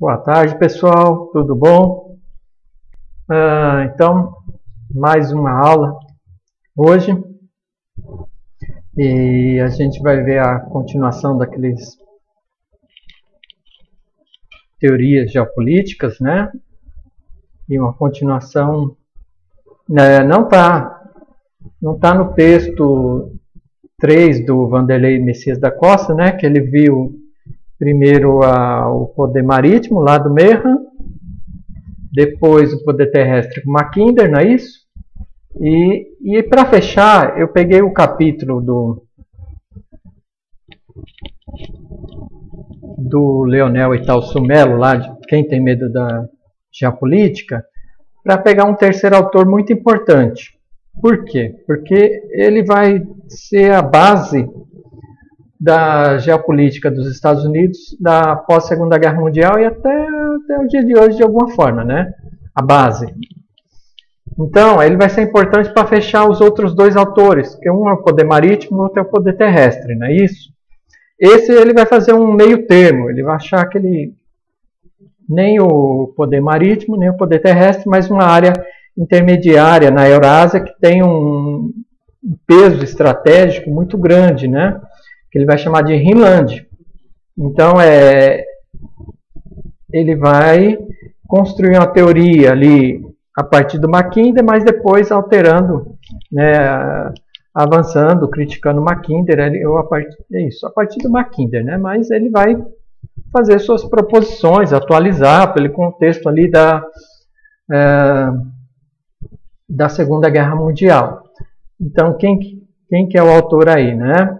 Boa tarde, pessoal, tudo bom? Então, mais uma aula hoje e a gente vai ver a continuação daqueles teorias geopolíticas, né? E uma continuação, não tá no texto 3 do Vanderlei Messias da Costa, né? Que ele viu primeiro o poder marítimo lá do Merhan, depois o poder terrestre com Mackinder, não é isso? E para fechar, eu peguei o capítulo do Leonel Italcio Melo, lá de Quem Tem Medo da Geopolítica, para pegar um terceiro autor muito importante. Por quê? Porque ele vai ser a base da geopolítica dos Estados Unidos da pós-Segunda Guerra Mundial e até o dia de hoje, de alguma forma, né? A base. Então, ele vai ser importante para fechar os outros dois autores, que um é o poder marítimo e o outro é o poder terrestre, não é isso? Esse ele vai fazer um meio termo, ele vai achar que ele nem o poder marítimo, nem o poder terrestre, mas uma área intermediária na Eurásia que tem um peso estratégico muito grande, né? Que ele vai chamar de Rhineland. Então, ele vai construir uma teoria ali a partir do Mackinder, mas depois alterando, né, avançando, criticando Mackinder, a partir do Mackinder, né? Mas ele vai fazer suas proposições, atualizar pelo contexto ali da Segunda Guerra Mundial. Então, quem que é o autor aí, né?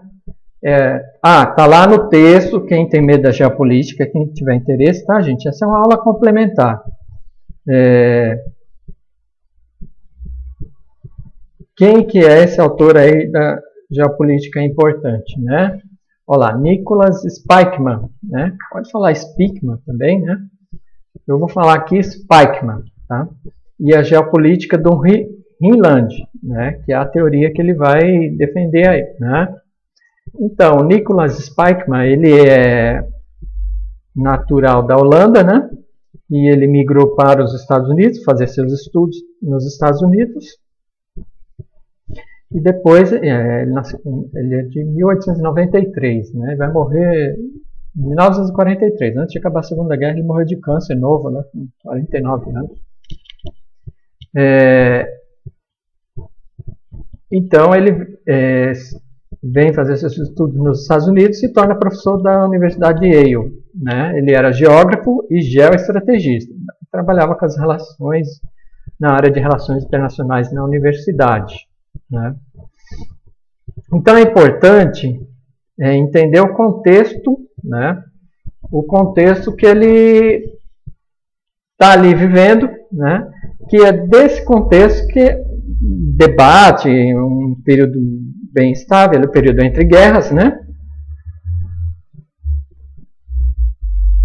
Tá lá no texto, Quem Tem Medo da Geopolítica, quem tiver interesse, tá, gente? Essa é uma aula complementar. Quem que é esse autor aí da geopolítica importante, né? Olha lá, Nicholas Spykman, né? Pode falar Spykman também, né? Eu vou falar aqui Spykman, tá? E a geopolítica do Rhineland, né? Que é a teoria que ele vai defender aí, né? Então, Nicholas Spykman, ele é natural da Holanda, né? E ele migrou para os Estados Unidos, fazer seus estudos nos Estados Unidos. E depois, ele é de 1893, né? Ele vai morrer em 1943. Antes de acabar a Segunda Guerra, ele morreu de câncer novo, né? Com 49 anos. Então, ele vem fazer seus estudos nos Estados Unidos e se torna professor da Universidade de Yale, né? Ele era geógrafo e geoestrategista. Trabalhava com as relações na área de relações internacionais na universidade, né? Então é importante entender o contexto, né? O contexto que ele está ali vivendo, né? Que é desse contexto que debate um período bem estável, o período entre guerras, né?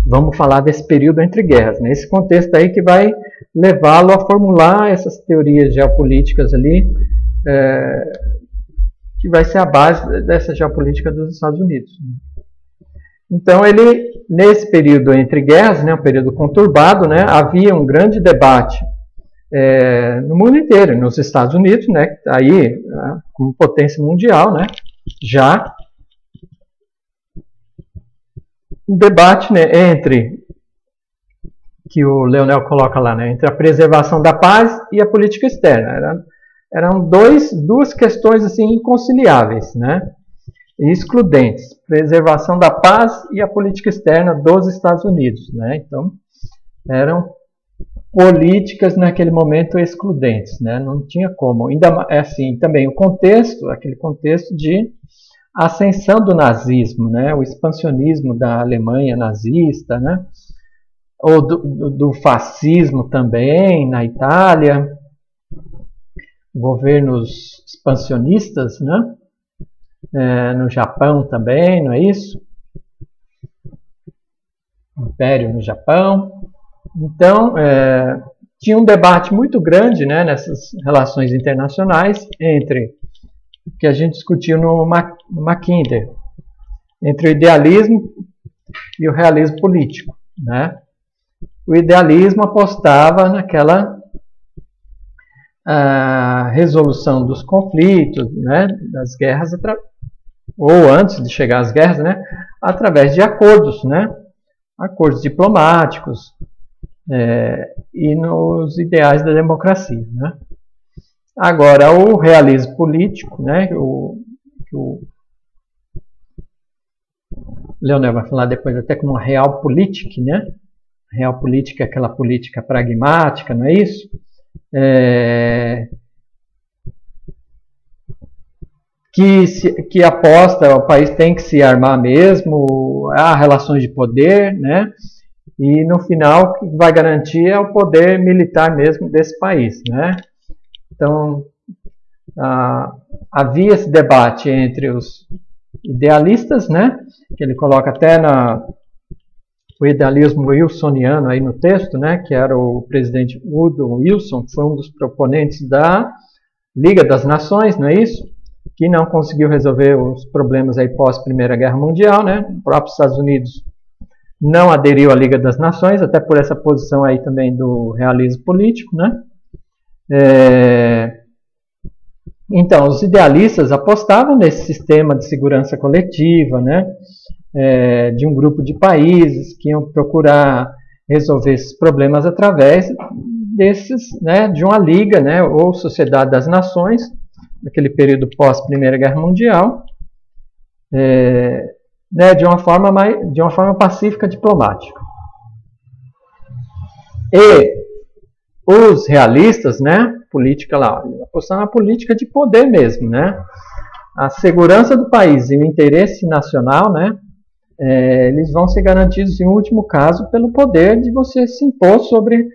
Vamos falar desse período entre guerras, né? Esse contexto aí que vai levá-lo a formular essas teorias geopolíticas ali, que vai ser a base dessa geopolítica dos Estados Unidos. Então, ele, nesse período entre guerras, né, um período conturbado, né, havia um grande debate no mundo inteiro, nos Estados Unidos, né, aí como potência mundial, né, já um debate, né, entre, que o Leonel coloca lá, né, entre a preservação da paz e a política externa. Eram duas questões assim inconciliáveis, né, e excludentes: preservação da paz e a política externa dos Estados Unidos, né. Então, eram políticas naquele momento excludentes, né? Não tinha como. Ainda assim, também o contexto, aquele contexto de ascensão do nazismo, né? O expansionismo da Alemanha nazista, né? Ou do fascismo também na Itália, governos expansionistas, né? No Japão também, não é isso? Império no Japão. Então, tinha um debate muito grande, né, nessas relações internacionais entre o que a gente discutiu no Mackinder, entre o idealismo e o realismo político, né? o idealismo apostava naquela resolução dos conflitos, né, das guerras, ou antes de chegar às guerras, né, através de acordos, né, acordos diplomáticos, e nos ideais da democracia, né. Agora, o realismo político, né, que o Leonel vai falar depois até como uma realpolitik, né? Realpolitik é aquela política pragmática, não é isso? Que aposta, o país tem que se armar mesmo, há relações de poder, né? E no final, o que vai garantir é o poder militar mesmo desse país, né? Então, havia esse debate entre os idealistas, né? Que ele coloca até o idealismo wilsoniano aí no texto, né? Que era o presidente Woodrow Wilson, que foi um dos proponentes da Liga das Nações, não é isso? Que não conseguiu resolver os problemas aí pós Primeira Guerra Mundial, né? O próprio Estados Unidos não aderiu à Liga das Nações, até por essa posição aí também do realismo político, né? Então, os idealistas apostavam nesse sistema de segurança coletiva, né, de um grupo de países que iam procurar resolver esses problemas através de uma liga, né, ou Sociedade das Nações, naquele período pós-Primeira Guerra Mundial, de uma forma pacífica diplomática. E os realistas, né, política lá, apostaram na política de poder mesmo, né? A segurança do país e o interesse nacional, né, eles vão ser garantidos, em último caso, pelo poder de você se impor sobre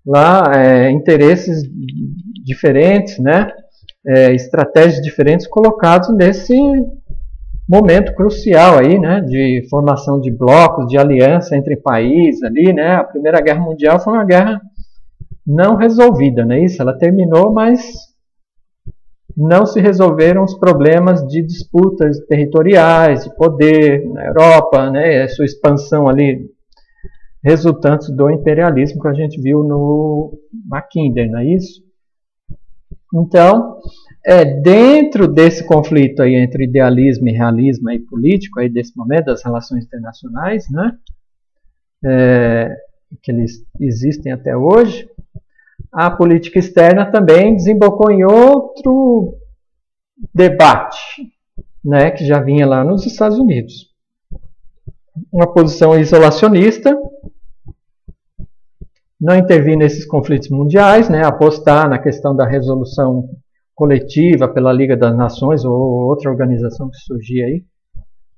lá interesses diferentes, né, estratégias diferentes colocados nesse momento crucial aí, né, de formação de blocos, de aliança entre países ali, né? A Primeira Guerra Mundial foi uma guerra não resolvida, não é isso? Ela terminou, mas não se resolveram os problemas de disputas territoriais, de poder na Europa, né? Sua expansão ali, resultantes do imperialismo que a gente viu no Mackinder, não é isso? Então, dentro desse conflito aí entre idealismo e realismo aí político, aí desse momento das relações internacionais, né? Que eles existem até hoje, a política externa também desembocou em outro debate, né, que já vinha lá nos Estados Unidos. Uma posição isolacionista, não intervir nesses conflitos mundiais, né, apostar na questão da resolução coletiva pela Liga das Nações ou outra organização que surgia aí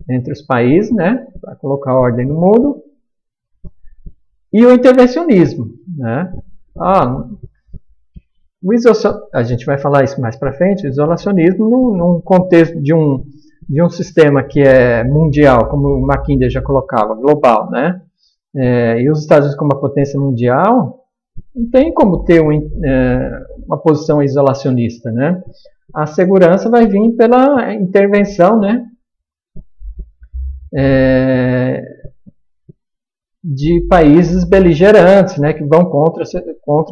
entre os países, né, para colocar ordem no mundo. E o intervencionismo, né? A gente vai falar isso mais para frente, o isolacionismo num contexto de um sistema que é mundial, como o Mackinder já colocava, global, né? E os Estados Unidos como uma potência mundial, não tem como ter uma posição isolacionista, né? A segurança vai vir pela intervenção, né? De países beligerantes, né, que vão contra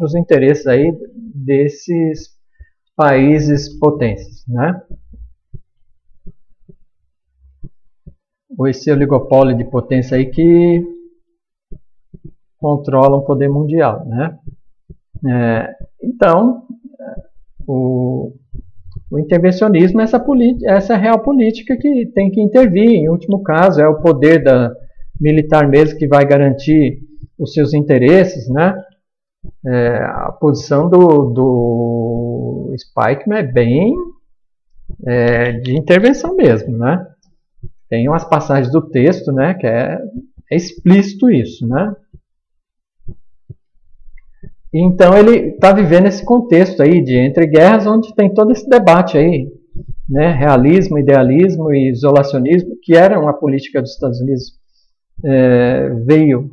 os interesses aí desses países potências, né? Ou esse oligopólio de potência aí que controla o poder mundial, né? Então, o intervencionismo é essa real política que tem que intervir, em último caso, é o poder militar mesmo que vai garantir os seus interesses, né? A posição do Spikeman é bem de intervenção mesmo, né? Tem umas passagens do texto, né, que é explícito isso, né? Então ele está vivendo esse contexto aí de entre guerras, onde tem todo esse debate aí, né? Realismo, idealismo e isolacionismo, que era uma política dos Estados Unidos veio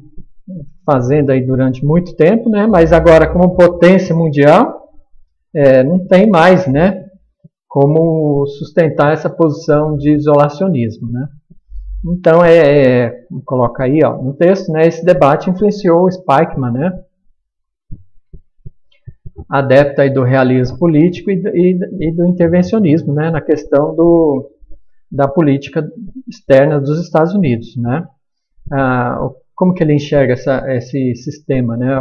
fazendo aí durante muito tempo, né? Mas agora como potência mundial não tem mais, né, como sustentar essa posição de isolacionismo, né? Então, coloca aí ó, no texto, né, esse debate influenciou o Spykman, né, adepto aí do realismo político e do intervencionismo, né, na questão da política externa dos Estados Unidos, né. Como que ele enxerga esse sistema, né,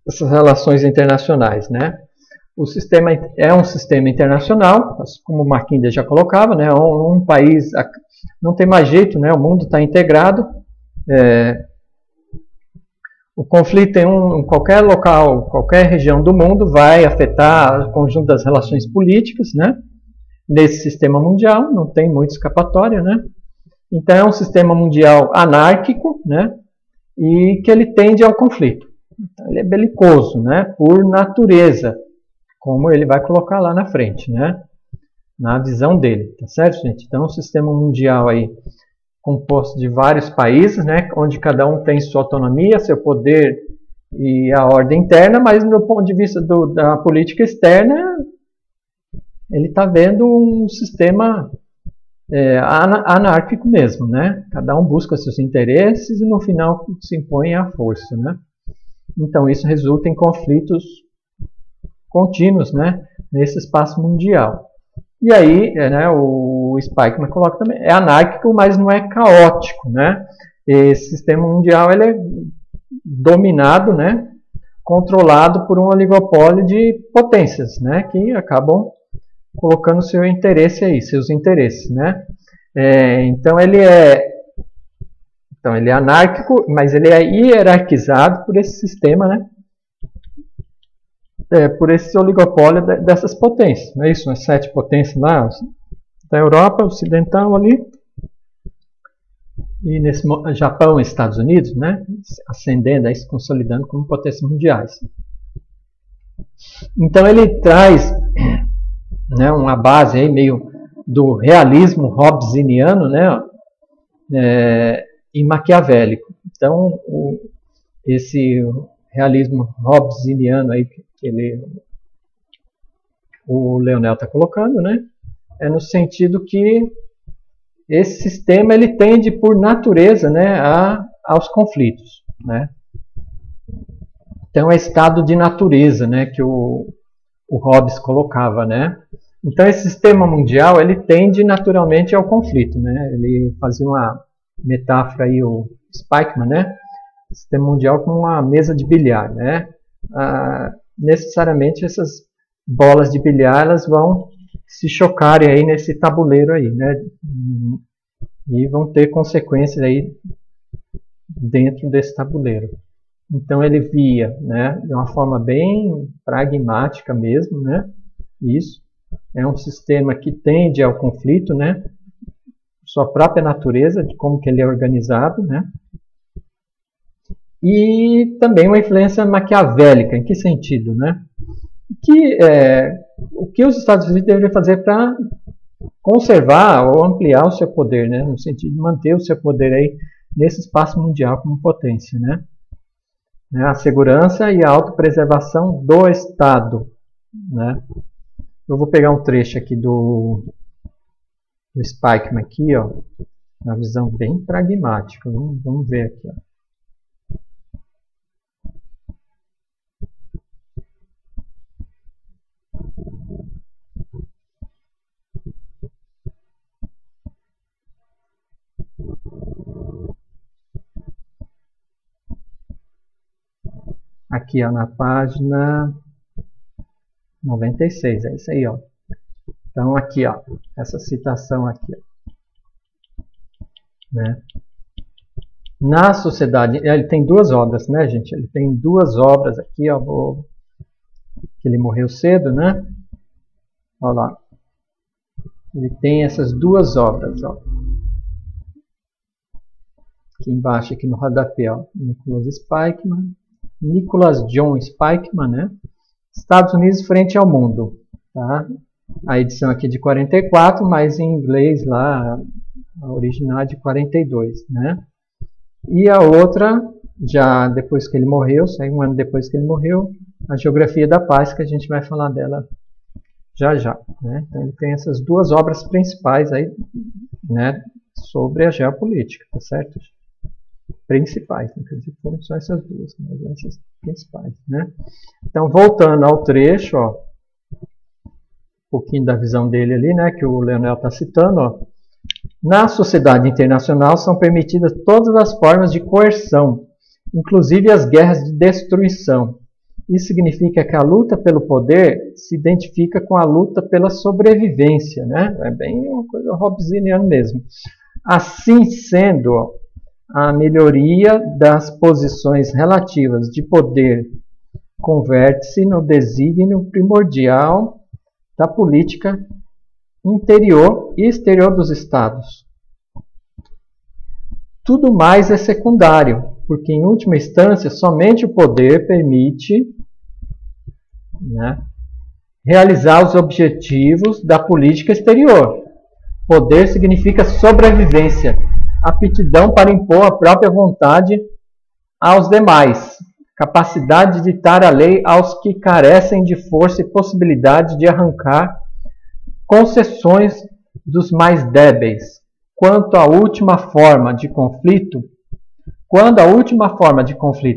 essas relações internacionais, né. O sistema é um sistema internacional, como o Mackinder já colocava, né, um país não tem mais jeito, né, o mundo está integrado, o conflito em qualquer local, qualquer região do mundo vai afetar o conjunto das relações políticas, né, nesse sistema mundial, não tem muita escapatória, né. Então é um sistema mundial anárquico, né, e que ele tende ao conflito. Então, ele é belicoso, né, por natureza, como ele vai colocar lá na frente, né, na visão dele, tá certo, gente? Então, um sistema mundial aí composto de vários países, né, onde cada um tem sua autonomia, seu poder e a ordem interna, mas do ponto de vista da política externa, ele está vendo um sistema anárquico mesmo, né? Cada um busca seus interesses e no final se impõe à força, né? Então isso resulta em conflitos contínuos, né, nesse espaço mundial. E aí, né, o Spykman coloca também, é anárquico, mas não é caótico, né? Esse sistema mundial ele é dominado, né, controlado por um oligopólio de potências, né, que acabam colocando seu interesse aí, seus interesses, né? Então ele é anárquico, mas ele é hierarquizado por esse sistema, né? Por esse oligopólio dessas potências, não é isso? As 7 potências lá, da Europa Ocidental ali, e nesse Japão e Estados Unidos, né? Ascendendo, aí, se consolidando como potências mundiais. Então ele traz, né, uma base aí meio do realismo hobbesiano, né, e maquiavélico. Então esse realismo hobbesiano aí que o Leonel está colocando, né, é no sentido que esse sistema ele tende por natureza, né, aos conflitos, né. Então é estado de natureza, né, que o Hobbes colocava, né. Então esse sistema mundial ele tende naturalmente ao conflito, né. Ele fazia uma metáfora aí, o Spykman, né, sistema mundial como uma mesa de bilhar, né. Necessariamente essas bolas de bilhar elas vão se chocarem aí nesse tabuleiro aí, né, e vão ter consequências aí dentro desse tabuleiro. Então ele via, né, de uma forma bem pragmática mesmo, né, isso é um sistema que tende ao conflito, né, sua própria natureza de como que ele é organizado, né, e também uma influência maquiavélica. Em que sentido, né? O que os Estados Unidos deveriam fazer para conservar ou ampliar o seu poder, né? No sentido de manter o seu poder aí nesse espaço mundial como potência, né? A segurança e a autopreservação do Estado, né? Eu vou pegar um trecho aqui do Spykman aqui, ó, uma visão bem pragmática. Vamos ver aqui, ó. Aqui, ó, na página 96, é isso aí, ó. Então aqui, ó, essa citação aqui, ó, né? Na sociedade, ele tem 2 obras, né, gente? Ele tem 2 obras aqui, ó, que ele morreu cedo, né? Olha lá. Ele tem essas 2 obras, ó. Aqui embaixo, aqui no rodapé, ó, Nicholas John Spykman, né? Estados Unidos frente ao mundo, tá? A edição aqui de 44, mas em inglês lá, a original é de 42, né? E a outra, já depois que ele morreu, saiu um ano depois que ele morreu, a Geografia da Paz, que a gente vai falar dela já já, né? Então ele tem essas 2 obras principais aí né, sobre a geopolítica, tá certo? Principais, inclusive foram só essas duas, mas essas principais, né? Então, voltando ao trecho, ó, um pouquinho da visão dele ali, né, que o Leonel está citando, ó. Na sociedade internacional são permitidas todas as formas de coerção, inclusive as guerras de destruição. Isso significa que a luta pelo poder se identifica com a luta pela sobrevivência, né? É bem uma coisa hobbesiana mesmo. Assim sendo, a melhoria das posições relativas de poder converte-se no desígnio primordial da política interior e exterior dos Estados. Tudo mais é secundário, porque em última instância somente o poder permite, né, realizar os objetivos da política exterior. Poder significa sobrevivência, aptidão para impor a própria vontade aos demais, capacidade de ditar a lei aos que carecem de força e possibilidade de arrancar concessões dos mais débeis. Quando a última forma de conflito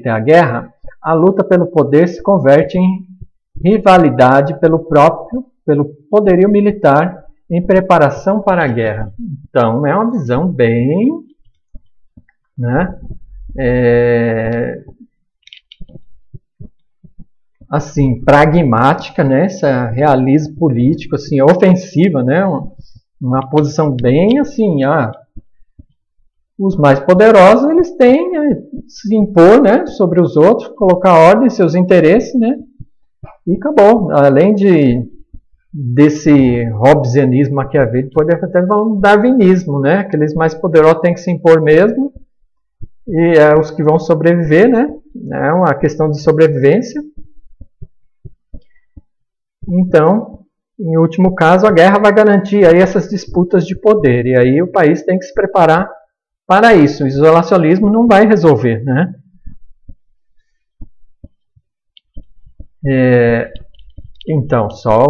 é a guerra, a luta pelo poder se converte em rivalidade pelo poderio militar em preparação para a guerra. Então, é uma visão bem, né, assim, pragmática, né, essa realismo político, assim, ofensiva, né, uma posição bem assim, os mais poderosos eles têm se impor, né, sobre os outros, colocar ordem em seus interesses, né, e acabou. Além desse hobbesianismo maquiavélico, pode até falar um darwinismo, né, aqueles mais poderosos têm que se impor mesmo, e os que vão sobreviver, né, é uma questão de sobrevivência. Então, em último caso, a guerra vai garantir aí essas disputas de poder. E aí o país tem que se preparar para isso. O isolacionismo não vai resolver, né? Então, só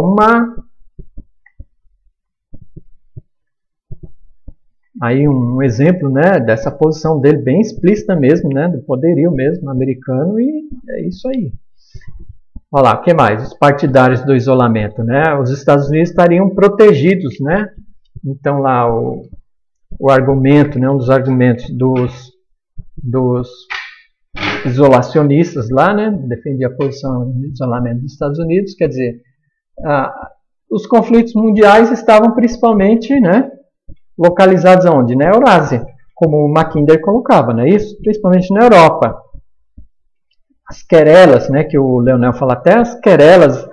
aí um exemplo, né, dessa posição dele bem explícita mesmo, né, do poderio mesmo americano, e é isso aí. Olha lá, o que mais? Os partidários do isolamento, né? Os Estados Unidos estariam protegidos, né? Então lá o argumento, né? Um dos argumentos dos isolacionistas lá, né? Defendia a posição de isolamento dos Estados Unidos, quer dizer, os conflitos mundiais estavam principalmente, né, localizados aonde? Na Eurásia, como o Mackinder colocava, não é isso? Principalmente na Europa. As querelas, né, que o Leonel fala, até as querelas,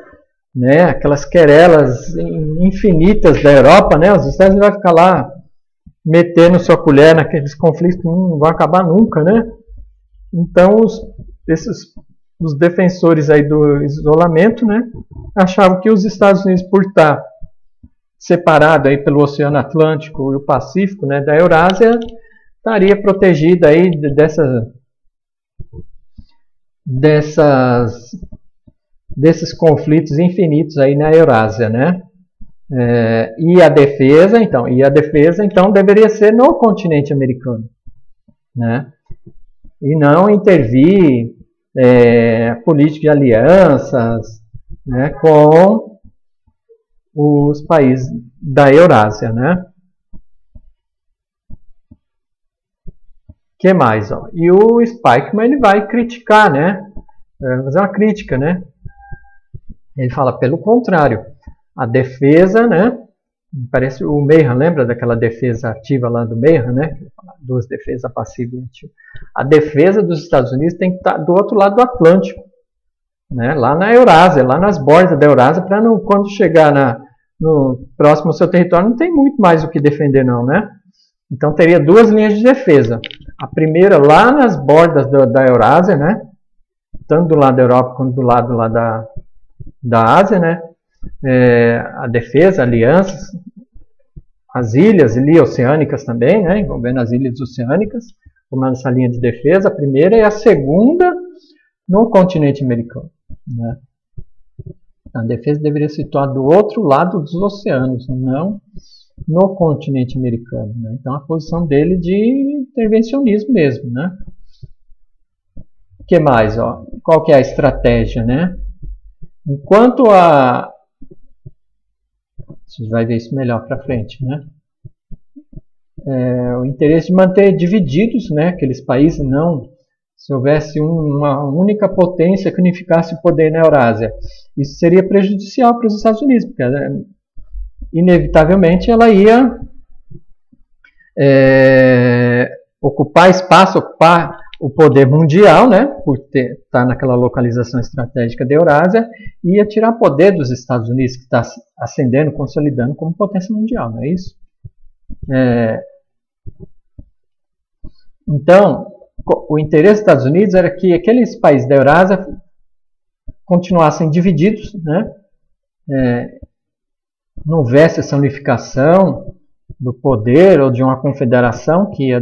né, aquelas querelas infinitas da Europa, né, os Estados Unidos vão ficar lá metendo sua colher naqueles conflitos que não vão acabar nunca, né? Então os defensores aí do isolamento, né, achavam que os Estados Unidos, por estar separado aí pelo Oceano Atlântico e o Pacífico, né, da Eurásia, estaria protegido aí desses conflitos infinitos aí na Eurásia, né? E a defesa, então, deveria ser no continente americano, né? E não intervir política de alianças, né, com os países da Eurásia, né? Que mais, ó? E o Spykman ele vai criticar, né? Vai fazer uma crítica, né? Ele fala, pelo contrário, a defesa, né? Parece o Mayhan, lembra daquela defesa ativa lá do Mayhan, né? Duas defesas passiva e ativa. A defesa dos Estados Unidos tem que estar do outro lado do Atlântico, né? Lá na Eurásia, lá nas bordas da Eurásia, para quando chegar no próximo ao seu território, não tem muito mais o que defender, não, né? Então teria duas linhas de defesa. A primeira lá nas bordas da Eurásia, né? Tanto do lado da Europa quanto do lado lá da Ásia, né? A defesa, alianças, as ilhas ali oceânicas também, né? Envolvendo as ilhas oceânicas, formando essa linha de defesa, a primeira, e a segunda no continente americano, né? A defesa deveria se situar do outro lado dos oceanos, não no continente americano, né? Então, a posição dele de intervencionismo mesmo, né? O que mais? Ó? Qual que é a estratégia, né? Enquanto a... Você vai ver isso melhor para frente, né? O interesse de manter divididos, né, aqueles países, não... Se houvesse uma única potência que unificasse o poder na Eurásia, isso seria prejudicial para os Estados Unidos, porque inevitavelmente ela ia ocupar espaço, ocupar o poder mundial, né, por estar naquela localização estratégica da Eurásia, e ia tirar poder dos Estados Unidos, que está ascendendo, consolidando como potência mundial, não é isso? Então, o interesse dos Estados Unidos era que aqueles países da Eurásia continuassem divididos, né? Não houvesse essa unificação do poder ou de uma confederação que ia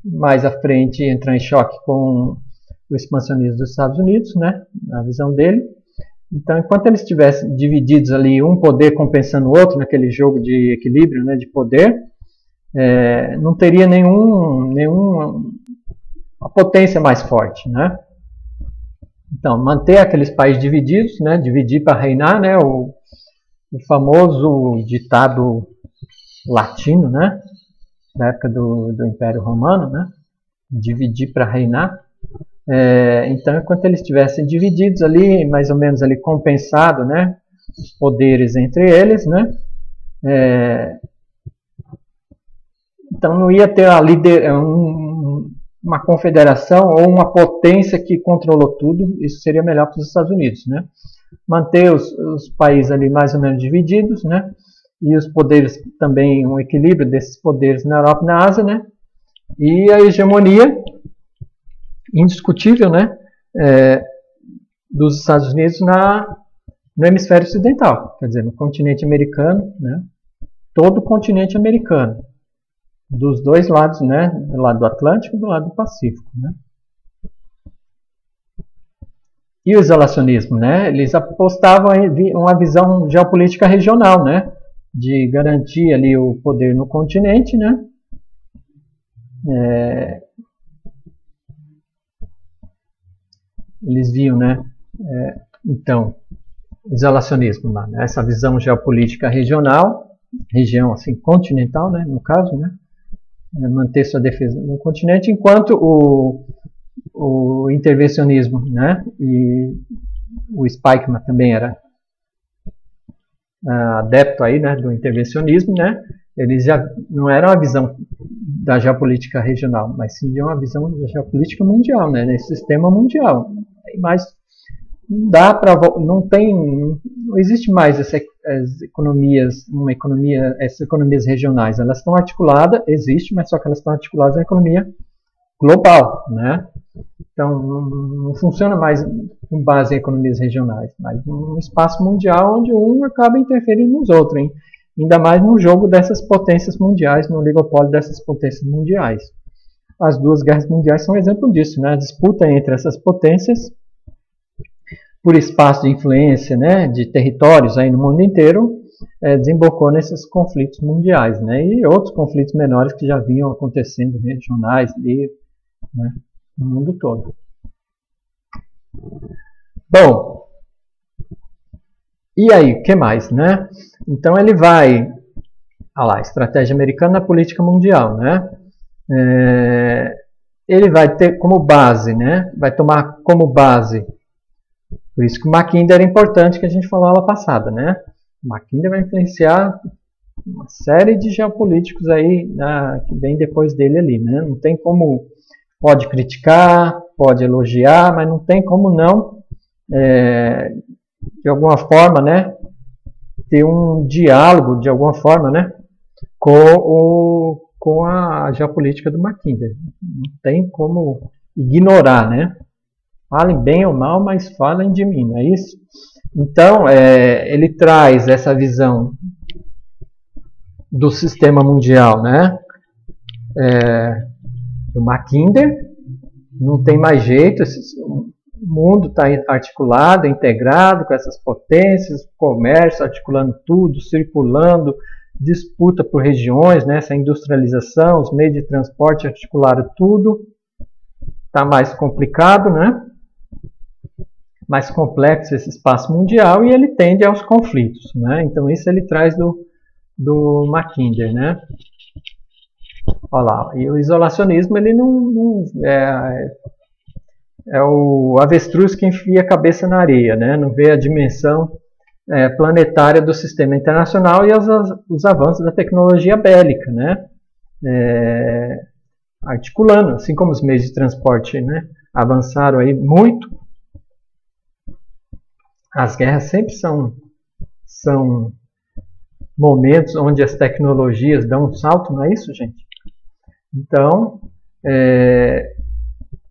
mais à frente entrar em choque com o expansionismo dos Estados Unidos, né? Na visão dele. Então, enquanto eles estivessem divididos ali, um poder compensando o outro naquele jogo de equilíbrio, né, de poder, não teria nenhuma potência mais forte, né? Então, manter aqueles países divididos, né? Dividir para reinar, né? O famoso ditado latino, né? Da época do Império Romano, né? Dividir para reinar. Então, enquanto eles estivessem divididos ali, mais ou menos ali compensado, né? Os poderes entre eles, né? Então, não ia ter uma confederação ou uma potência que controlou tudo. Isso seria melhor para os Estados Unidos, né? Manter os países ali mais ou menos divididos, né? E os poderes também, um equilíbrio desses poderes na Europa e na Ásia, né? E a hegemonia indiscutível, né? Dos Estados Unidos no hemisfério ocidental, quer dizer, no continente americano, né? Todo o continente americano, dos dois lados, né? Do lado do Atlântico e do lado do Pacífico, né? E o isolacionismo, né? Eles apostavam em uma visão geopolítica regional, né? De garantir ali o poder no continente, né? Eles viam, né? Então, o isolacionismo lá, né? Essa visão geopolítica regional, região assim continental, né? No caso, né? Manter sua defesa no continente, enquanto o intervencionismo, né? E o Spykman também era adepto aí, né? Do intervencionismo, né? Eles já não eram a visão da geopolítica regional, mas sim de uma visão da geopolítica mundial, né? Nesse sistema mundial. Mas não dá para, não existe mais essas economias regionais. Elas estão articuladas, existe, mas só que elas estão articuladas na economia global, né? Então não funciona mais com base em economias regionais, mas um espaço mundial onde um acaba interferindo nos outros, hein? Ainda mais no jogo dessas potências mundiais, no oligopólio dessas potências mundiais. As duas guerras mundiais são um exemplo disso, né? A disputa entre essas potências por espaço de influência, né, de territórios aí no mundo inteiro, desembocou nesses conflitos mundiais, né, e outros conflitos menores que já vinham acontecendo, regionais, né, no mundo todo. Bom, e aí, o que mais, né? Então ele vai, estratégia americana na política mundial, né? Ele vai ter como base, né? Vai tomar como base. Por isso que o Mackinder era importante, que a gente falou na aula passada, né? O Mackinder vai influenciar uma série de geopolíticos aí, que vem depois dele ali, né? Não tem como, pode criticar, pode elogiar, mas não tem como não, de alguma forma, né? Ter um diálogo, de alguma forma, né? Com a geopolítica do Mackinder. Não tem como ignorar, né? Falem bem ou mal, mas falem de mim, não é isso? Então, ele traz essa visão do sistema mundial, né? Do Mackinder. Não tem mais jeito, o mundo está articulado, integrado com essas potências, comércio articulando tudo, circulando, disputa por regiões, né? Essa industrialização, os meios de transporte articularam tudo, está mais complicado, né? Mais complexo esse espaço mundial e ele tende aos conflitos, né? Então isso ele traz do Mackinder, né? Olha lá, e o isolacionismo ele não é o avestruz que enfia a cabeça na areia, né? Não vê a dimensão planetária do sistema internacional e os avanços da tecnologia bélica, né? Articulando, assim como os meios de transporte, né, avançaram aí muito, as guerras sempre são momentos onde as tecnologias dão um salto, não é isso, gente? Então,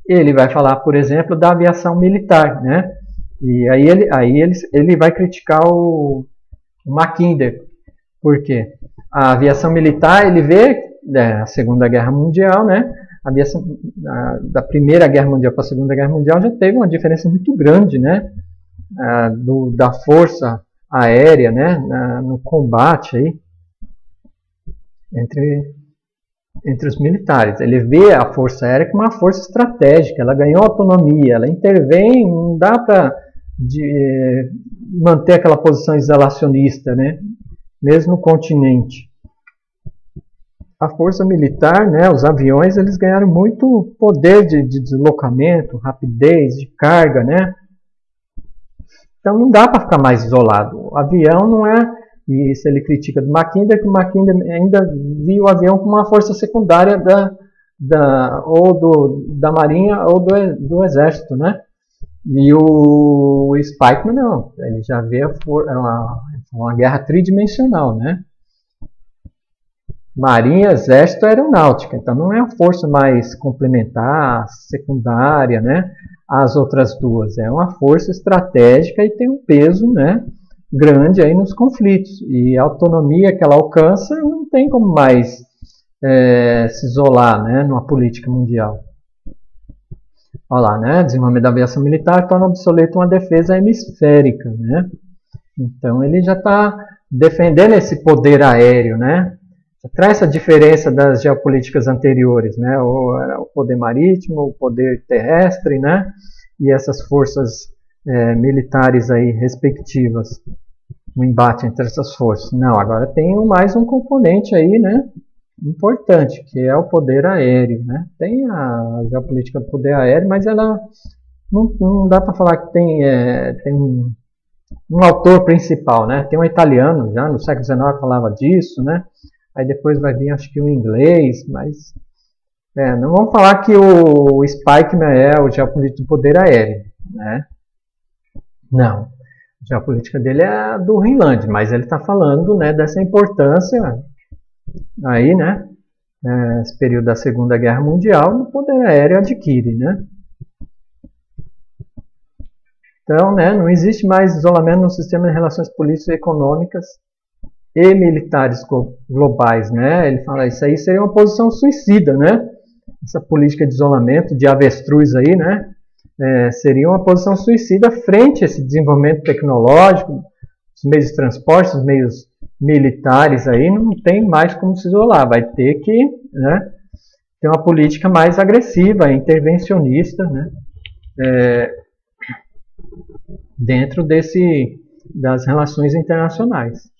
ele vai falar, por exemplo, da aviação militar, né? E aí ele vai criticar o Mackinder. Por quê? A aviação militar, ele vê a Segunda Guerra Mundial, né? A aviação, da Primeira Guerra Mundial para a Segunda Guerra Mundial já teve uma diferença muito grande, né? Da força aérea, né? No combate aí entre os militares. Ele vê a força aérea como uma força estratégica, ela ganhou autonomia, ela intervém, não dá para manter aquela posição isolacionista, né? Mesmo no continente. A força militar, né, os aviões, eles ganharam muito poder de deslocamento, rapidez, de carga, né? Então não dá para ficar mais isolado. O avião não é, e isso ele critica do Mackinder, que o Mackinder ainda viu o avião como uma força secundária da Marinha ou do Exército, né? E o Spikeman não, ele já vê uma guerra tridimensional, né? Marinha, Exército, Aeronáutica, então não é a força mais complementar, secundária, né? As outras duas, é uma força estratégica e tem um peso, né, grande aí nos conflitos, e a autonomia que ela alcança não tem como mais se isolar, né, numa política mundial. Olha lá, né? Desenvolvimento da aviação militar torna obsoleto uma defesa hemisférica, né? Então ele já está defendendo esse poder aéreo, né? Traz essa diferença das geopolíticas anteriores, né? O poder marítimo, o poder terrestre, né? E essas forças militares aí respectivas, o embate entre essas forças. Não, agora tem mais um componente aí, né? Importante, que é o poder aéreo, né? Tem a geopolítica do poder aéreo, mas ela não dá para falar que tem um autor principal, né? Tem um italiano já no século XIX falava disso, né? Aí depois vai vir, acho que o inglês, mas não vamos falar que o Spikeman é o geopolítico do poder aéreo, né? Não, a geopolítica dele é a do Rinland, mas ele está falando, né, dessa importância aí, né, esse período da Segunda Guerra Mundial, o poder aéreo adquire, né? Então, né, não existe mais isolamento no sistema de relações políticas e econômicas e militares globais, né? Ele fala, isso aí seria uma posição suicida, né? Essa política de isolamento, de avestruz aí, né? Seria uma posição suicida frente a esse desenvolvimento tecnológico, os meios de transporte, os meios militares aí, não tem mais como se isolar, vai ter que, né, ter uma política mais agressiva, intervencionista, né? Dentro das relações internacionais.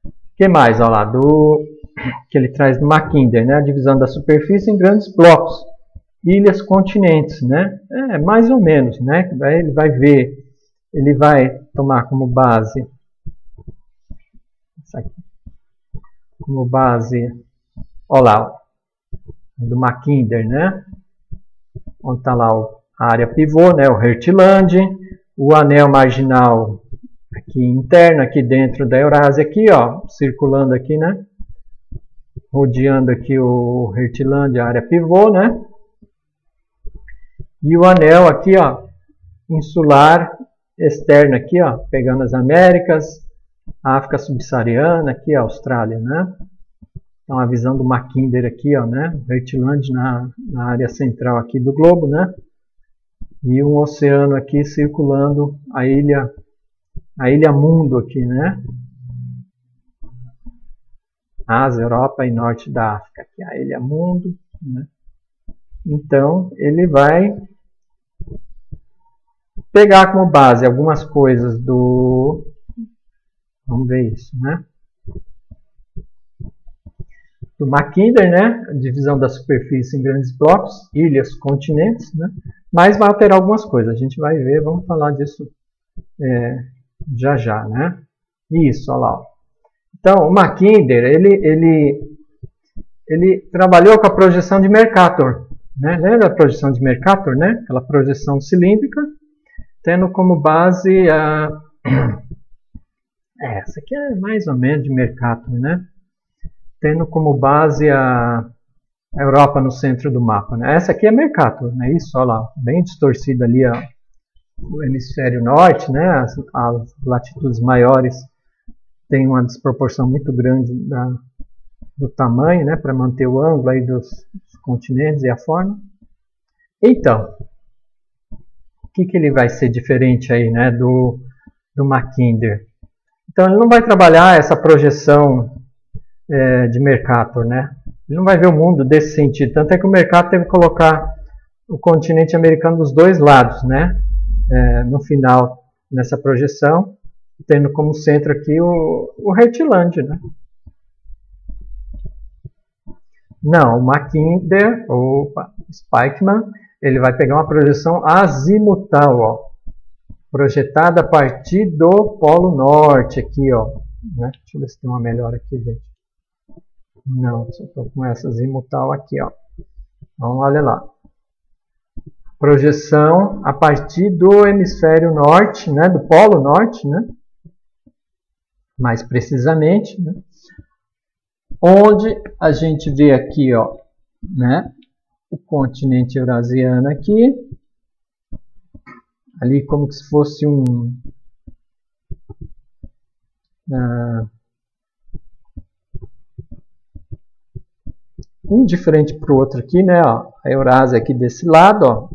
O que mais? Olha lá, que ele traz do Mackinder, né? A divisão da superfície em grandes blocos, ilhas, continentes, né? Mais ou menos, né? Ele vai ver, ele vai tomar como base, olha lá, do Mackinder, né? Onde está lá a área pivô, né? O Heartland, o anel marginal aqui interno, aqui dentro da Eurásia, aqui, ó, circulando aqui, né? Rodeando aqui o Heartland, a área pivô, né? E o anel aqui, ó, insular externo aqui, ó, pegando as Américas, a África subsaariana, aqui a Austrália, né? Então a visão do Mackinder aqui, ó, né? O Heartland na área central aqui do globo, né? E um oceano aqui circulando a ilha mundo aqui, né? Ásia, Europa e Norte da África, que é a Ilha Mundo, né? Então, ele vai pegar como base algumas coisas do... Vamos ver isso, né? Do Mackinder, né? A divisão da superfície em grandes blocos, ilhas, continentes, né? Mas vai alterar algumas coisas. A gente vai ver, vamos falar disso já já, né? Isso, olha lá. Então, o Mackinder, ele trabalhou com a projeção de Mercator, né? Lembra a projeção de Mercator, né? Aquela projeção cilíndrica, tendo como base a... essa aqui é mais ou menos de Mercator, né? Tendo como base a Europa no centro do mapa, né? Essa aqui é Mercator, né? Isso, olha lá, bem distorcida ali o hemisfério norte, né? As latitudes maiores têm uma desproporção muito grande do tamanho, né? Para manter o ângulo aí dos continentes e a forma. Então, o que ele vai ser diferente aí, né? Do Mackinder? Então, ele não vai trabalhar essa projeção de Mercator, né? Ele não vai ver o mundo desse sentido. Tanto é que o Mercator teve que colocar o continente americano dos dois lados, né? No final, nessa projeção, tendo como centro aqui o Heartland, né? Não, o Mackinder, ou Spikeman, ele vai pegar uma projeção azimutal, ó, projetada a partir do Polo Norte, aqui, ó. Né? Deixa eu ver se tem uma melhor aqui, gente. Não, só estou com essa azimutal aqui, ó. Então, olha lá. Projeção a partir do hemisfério norte, né? Do Polo Norte, né? Mais precisamente, né? Onde a gente vê aqui, ó, né? O continente eurasiano aqui. Ali como se fosse um diferente para o outro aqui, né? Ó, a Eurásia aqui desse lado, ó,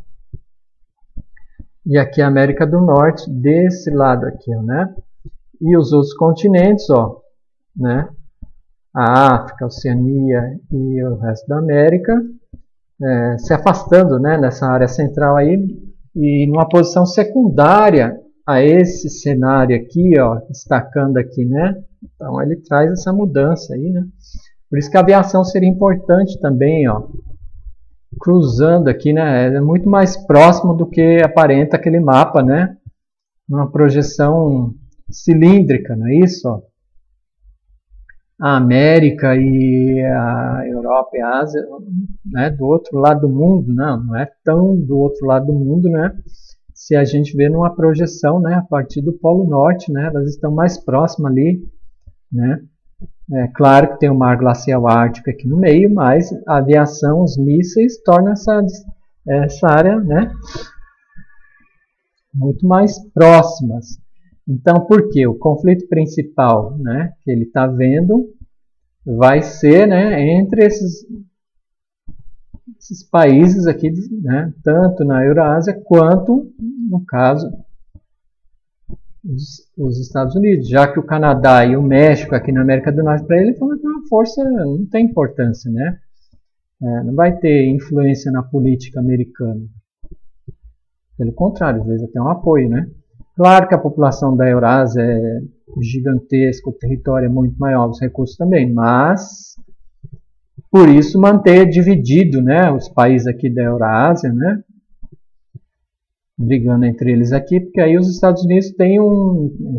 e aqui a América do Norte desse lado aqui, ó, né? E os outros continentes, ó, né? A África, a Oceania e o resto da América, se afastando, né? Nessa área central aí e numa posição secundária a esse cenário aqui, ó, destacando aqui, né? Então ele traz essa mudança aí, né? Por isso que a aviação seria importante também, ó, cruzando aqui, né? É muito mais próximo do que aparenta aquele mapa, né? Uma projeção cilíndrica, não é isso? Ó? A América e a Europa e a Ásia, né? Do outro lado do mundo, não é tão do outro lado do mundo, né? Se a gente vê numa projeção, né? A partir do Polo Norte, né? Elas estão mais próximas ali, né? É claro que tem o mar glacial ártico aqui no meio, mas a aviação, os mísseis, tornam essa área, né, muito mais próximas. Então, por quê? O conflito principal, né, que ele está vendo vai ser, né, entre esses países aqui, né, tanto na Eurásia quanto, no caso, os Estados Unidos, já que o Canadá e o México aqui na América do Norte, para ele, falou que uma força não tem importância, né? Não vai ter influência na política americana. Pelo contrário, às vezes até um apoio, né? Claro que a população da Eurásia é gigantesca, o território é muito maior, os recursos também, mas por isso manter dividido, né, os países aqui da Eurásia, né? Brigando entre eles aqui, porque aí os Estados Unidos têm um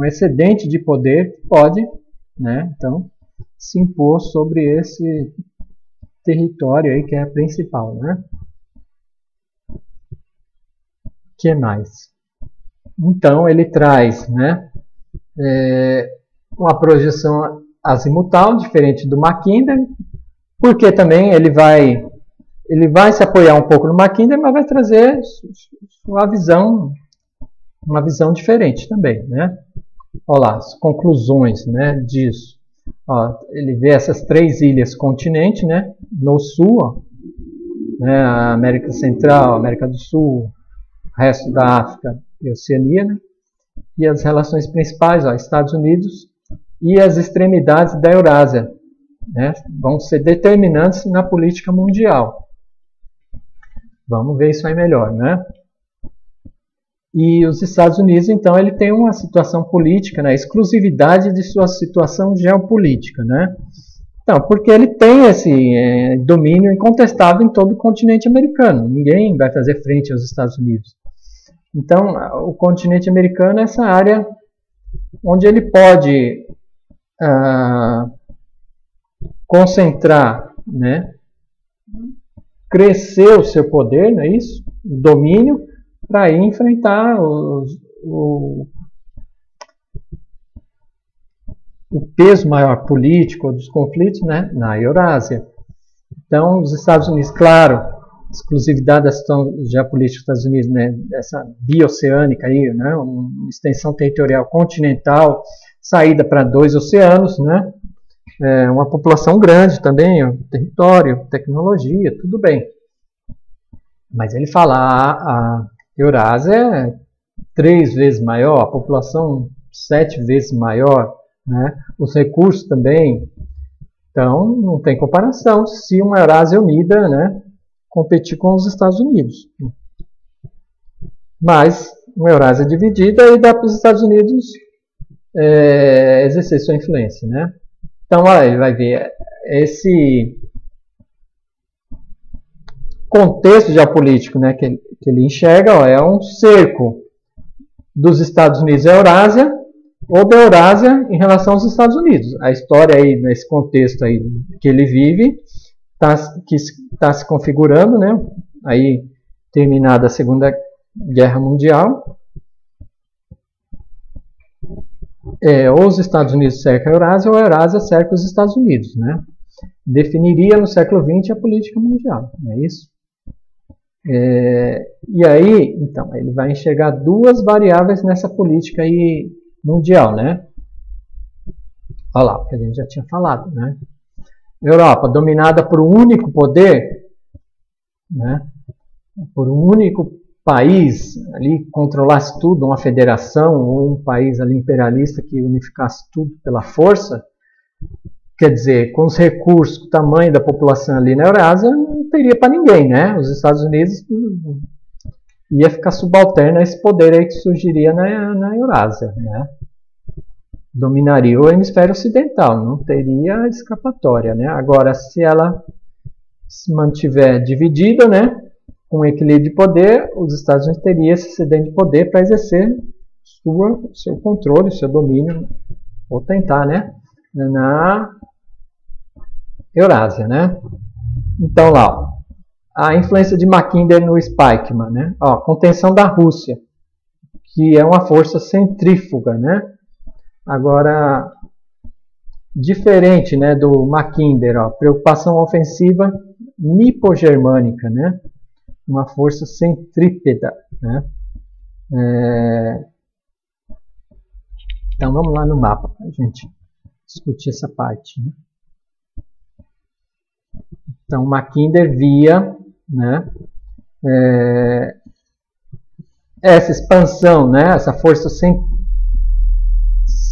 excedente de poder que pode, né, então, se impor sobre esse território aí que é principal, né? Que mais? Então ele traz, né, uma projeção azimutal diferente do Mackinder, porque também ele vai se apoiar um pouco no Mackinder, mas vai trazer uma visão diferente também, né? Olha lá, as conclusões, né, disso. Ó, ele vê essas 3 ilhas continente, né, no sul, ó, né, a América Central, a América do Sul, o resto da África e Oceania, né, e as relações principais, ó, Estados Unidos e as extremidades da Eurásia, né? Vão ser determinantes na política mundial. Vamos ver isso aí melhor, né? E os Estados Unidos, então, ele tem uma situação política, né? Exclusividade de sua situação geopolítica, né? Então, porque ele tem esse domínio incontestável em todo o continente americano. Ninguém vai fazer frente aos Estados Unidos. Então, o continente americano é essa área onde ele pode concentrar, né? Crescer o seu poder, não é isso? O domínio, para ir enfrentar o peso maior político dos conflitos, né, na Eurásia. Então, os Estados Unidos, claro, exclusividade da situação geopolítica dos Estados Unidos, né, essa bioceânica aí, né, uma extensão territorial continental, saída para 2 oceanos, né, uma população grande também, território, tecnologia, tudo bem. Mas ele fala, a Eurásia é 3 vezes maior, a população 7 vezes maior, né? Os recursos também. Então, não tem comparação se uma Eurásia unida, né, competir com os Estados Unidos. Mas, uma Eurásia dividida e dá para os Estados Unidos exercer sua influência, né? Então, olha, ele vai ver esse contexto geopolítico, né, que ele enxerga, ó, é um cerco dos Estados Unidos e a Eurásia, ou da Eurásia em relação aos Estados Unidos. A história aí, nesse contexto aí que ele vive, que está se configurando, né, aí terminada a Segunda Guerra Mundial, ou os Estados Unidos cercam a Eurásia, ou a Eurásia cerca os Estados Unidos, né? Definiria no século XX a política mundial, não é isso? E aí, então, ele vai enxergar 2 variáveis nessa política aí mundial, né? Olha lá, o que a gente já tinha falado, né? Europa, dominada por um único poder, né? Por um único país, ali controlasse tudo, uma federação, ou um país ali imperialista que unificasse tudo pela força, quer dizer, com os recursos, o tamanho da população ali na Eurásia, não teria para ninguém, né? Os Estados Unidos ia ficar subalterno a esse poder aí que surgiria na Eurásia, né? Dominaria o hemisfério ocidental, não teria escapatória, né? Agora, se ela se mantiver dividida, né, com um equilíbrio de poder, os Estados Unidos teriam esse excedente de poder para exercer seu controle, seu domínio, ou tentar, né, na Eurásia, né? Então, lá, ó, a influência de Mackinder no Spykman, né? Ó, contenção da Rússia, que é uma força centrífuga, né? Agora, diferente, né, do Mackinder, ó, preocupação ofensiva nipo-germânica, né? Uma força centrípeta, né? Então, vamos lá no mapa para a gente discutir essa parte, né? Então, Mackinder via, né, essa expansão, né, essa força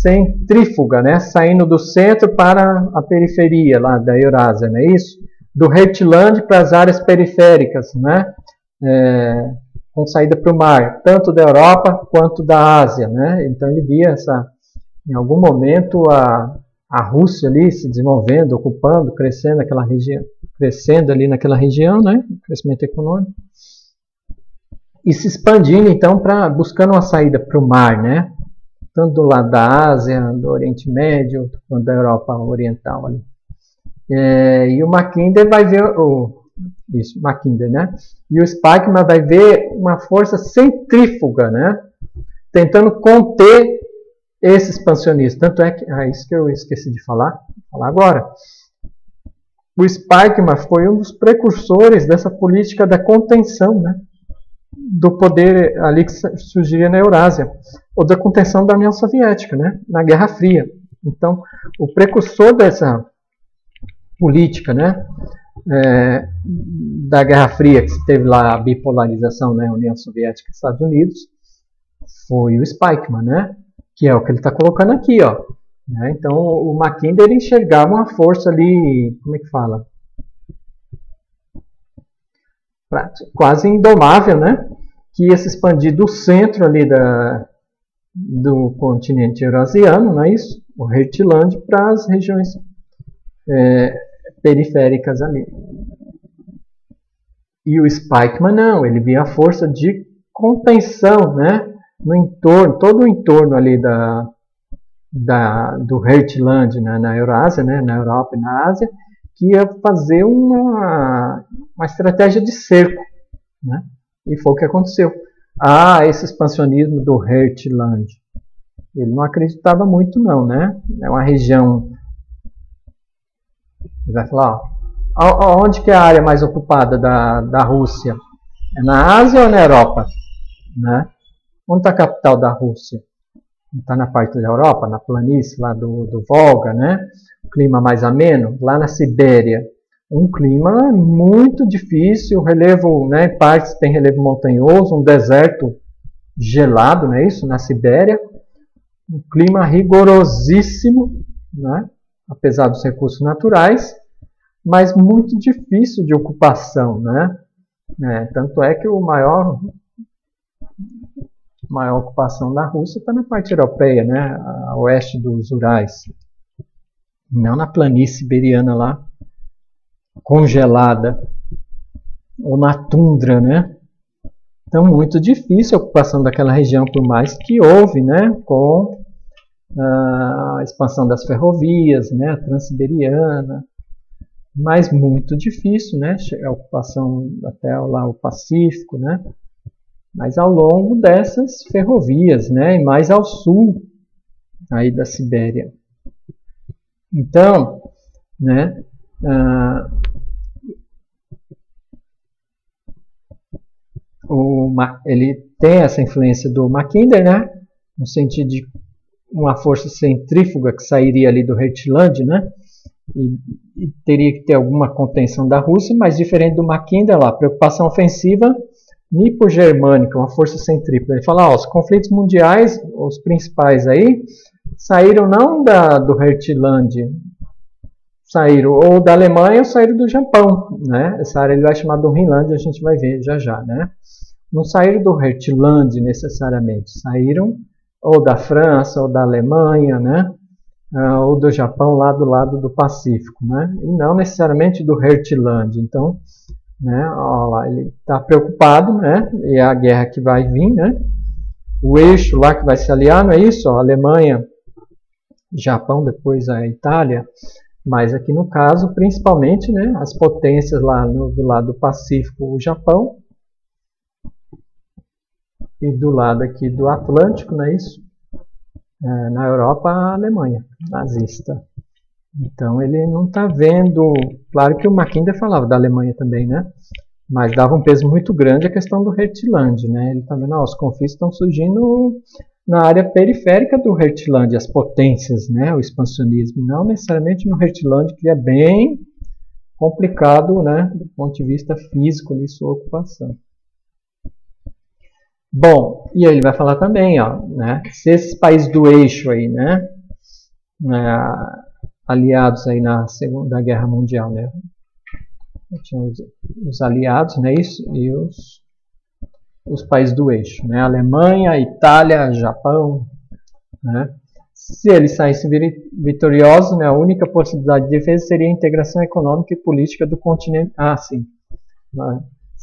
centrífuga, né, saindo do centro para a periferia lá da Eurásia, não é isso? Do Heartland para as áreas periféricas, né, com saída para o mar, tanto da Europa quanto da Ásia, né? Então ele via em algum momento a Rússia ali se desenvolvendo, ocupando, crescendo naquela região, né, crescimento econômico, e se expandindo então buscando uma saída para o mar, né? Tanto do lado da Ásia, do Oriente Médio, quanto da Europa Oriental ali. E o Mackinder vai ver Mackinder, né? E o Spykman vai ver uma força centrífuga, né? Tentando conter esse expansionismo. Tanto é que isso que eu esqueci de falar agora. O Spykman foi um dos precursores dessa política da contenção, né, do poder ali que surgiria na Eurásia, ou da contenção da União Soviética, né, na Guerra Fria. Então, o precursor dessa política, né, da Guerra Fria, que teve lá a bipolarização, né, União Soviética e Estados Unidos, foi o Spykman, né, que é o que ele está colocando aqui, ó. né? Então o Mackinder enxergava uma força ali, como é que fala? Quase indomável, né? Que ia se expandir do centro ali do continente eurasiano, não é isso? O Hertland, para as regiões periféricas ali. E o Spikeman não, ele via a força de contenção, né? No entorno, todo o entorno ali do Hertland, né? Na Eurásia, né? Na Europa e na Ásia, que ia fazer uma estratégia de cerco, né? E foi o que aconteceu. Esse expansionismo do Hertland. Ele não acreditava muito não, né? É uma região... Ele vai falar, onde que é a área mais ocupada da Rússia? É na Ásia ou na Europa? Né? Onde está a capital da Rússia? Está na parte da Europa, na planície lá do Volga, né? O clima mais ameno. Lá na Sibéria, um clima muito difícil, relevo, né? Partes tem relevo montanhoso, um deserto gelado, não é isso? Na Sibéria, um clima rigorosíssimo, né? Apesar dos recursos naturais, mas muito difícil de ocupação, né? Tanto é que a maior ocupação da Rússia está na parte europeia, né? A oeste dos Urais, não na planície siberiana lá, congelada, ou na tundra, né? Então, muito difícil a ocupação daquela região, por mais que houve, né? Com a expansão das ferrovias, né? A Transiberiana, mas muito difícil, né? A ocupação até lá o Pacífico, né? Mas ao longo dessas ferrovias, né? E mais ao sul aí da Sibéria. Então, né? Ele tem essa influência do Mackinder, né? No sentido de uma força centrífuga que sairia ali do Hertland, né? E teria que ter alguma contenção da Rússia, mas diferente do Mackinder lá, preocupação ofensiva nipo-germânica, uma força centrífuga. Ele fala, os conflitos mundiais, os principais aí, saíram não do Hertland, saíram ou da Alemanha ou saíram do Japão, né? Essa área ele vai chamar do Rhinlândia, a gente vai ver já, né? Não saíram do Hertland necessariamente, saíram ou da França ou da Alemanha, né? Ou do Japão lá do lado do Pacífico, né? E não necessariamente do Hertland. Então, né? Lá, ele está preocupado, né? E é a guerra que vai vir, né? O eixo lá que vai se aliar, não é isso? Alemanha, Japão, depois a Itália. Mas aqui no caso, principalmente, né? As potências lá do lado do Pacífico, o Japão. E do lado aqui do Atlântico, não é isso? Na Europa, a Alemanha nazista. Então ele não está vendo. Claro que o Mackinder falava da Alemanha também, né? Mas dava um peso muito grande a questão do Hertland, né? Ele está vendo, os conflitos estão surgindo na área periférica do Hertland, as potências, né? O expansionismo, não necessariamente no Hertland, que é bem complicado, né? Do ponto de vista físico ali, sua ocupação. Bom, e aí ele vai falar também, né, se esses países do eixo aí, né, aliados aí na Segunda Guerra Mundial, né, tinha os aliados, né, isso, e os países do eixo, né, Alemanha, Itália, Japão, né, se eles saíssem vitoriosos, né, a única possibilidade de defesa seria a integração econômica e política do continente. Sim.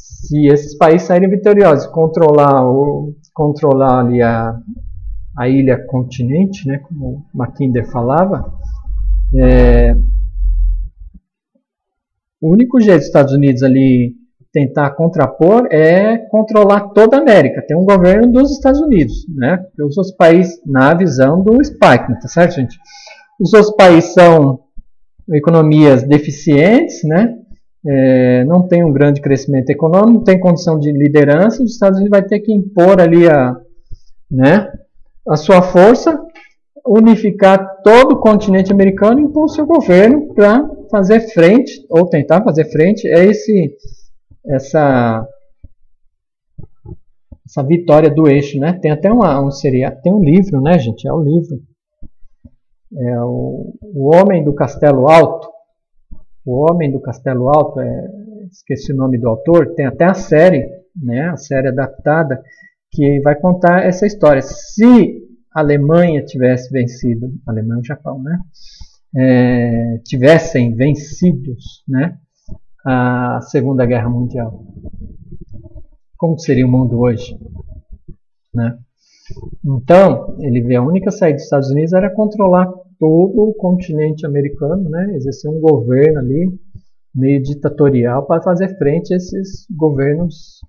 Se esses países saírem vitoriosos, controlar ali a ilha continente, né, como Mackinder falava, o único jeito dos Estados Unidos ali tentar contrapor é controlar toda a América. Tem um governo dos Estados Unidos, né? Os outros países, na visão do Spikeman, tá certo, gente? Os outros países são economias deficientes, né? Não tem um grande crescimento econômico, não tem condição de liderança, os Estados Unidos vai ter que impor ali a sua força, unificar todo o continente americano e impor o seu governo para fazer frente, ou tentar fazer frente a essa vitória do eixo, né? Tem até tem um livro, né, gente? É o livro É o Homem do Castelo Alto. O Homem do Castelo Alto, esqueci o nome do autor, tem até a série, né, a série adaptada, que vai contar essa história. Se a Alemanha tivesse vencido, a Alemanha e o Japão, né, tivessem vencidos, né, a Segunda Guerra Mundial, como seria o mundo hoje, né? Então, ele vê a única saída dos Estados Unidos era controlar todo o continente americano, né? Exercer um governo ali, meio ditatorial, para fazer frente a esses governos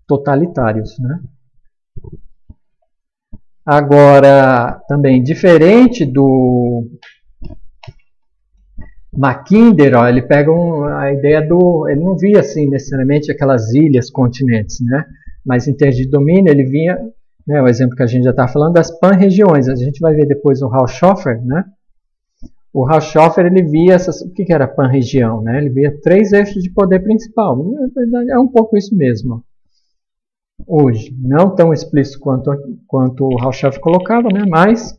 totalitários, né? Agora, também, diferente do Mackinder, ó, ele pega a ideia ele não via assim necessariamente aquelas ilhas, continentes, né? Mas em termos de domínio, ele vinha, né, o exemplo que a gente já está falando, das pan-regiões. A gente vai ver depois o Haushofer, né? O Haushofer, ele via o que era pan-região, né? Ele via 3 eixos de poder principal. Na verdade, é um pouco isso mesmo. Hoje, não tão explícito quanto o Haushofer colocava, né? Mas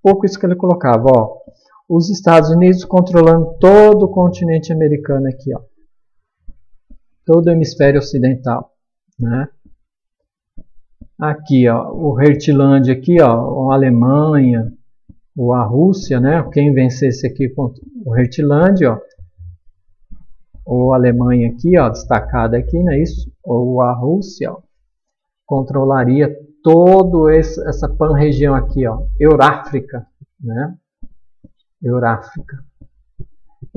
pouco isso que ele colocava, ó. Os Estados Unidos controlando todo o continente americano aqui, ó. Todo o hemisfério ocidental, né? Aqui, ó, o Hertland aqui, ó, a Alemanha, ou a Rússia, né? Quem vencesse aqui contra o Hertland, ó, ou a Alemanha aqui, ó, destacada aqui, não é isso? Ou a Rússia, ó, controlaria toda essa pan-região aqui, ó, Euráfrica, né? Euráfrica.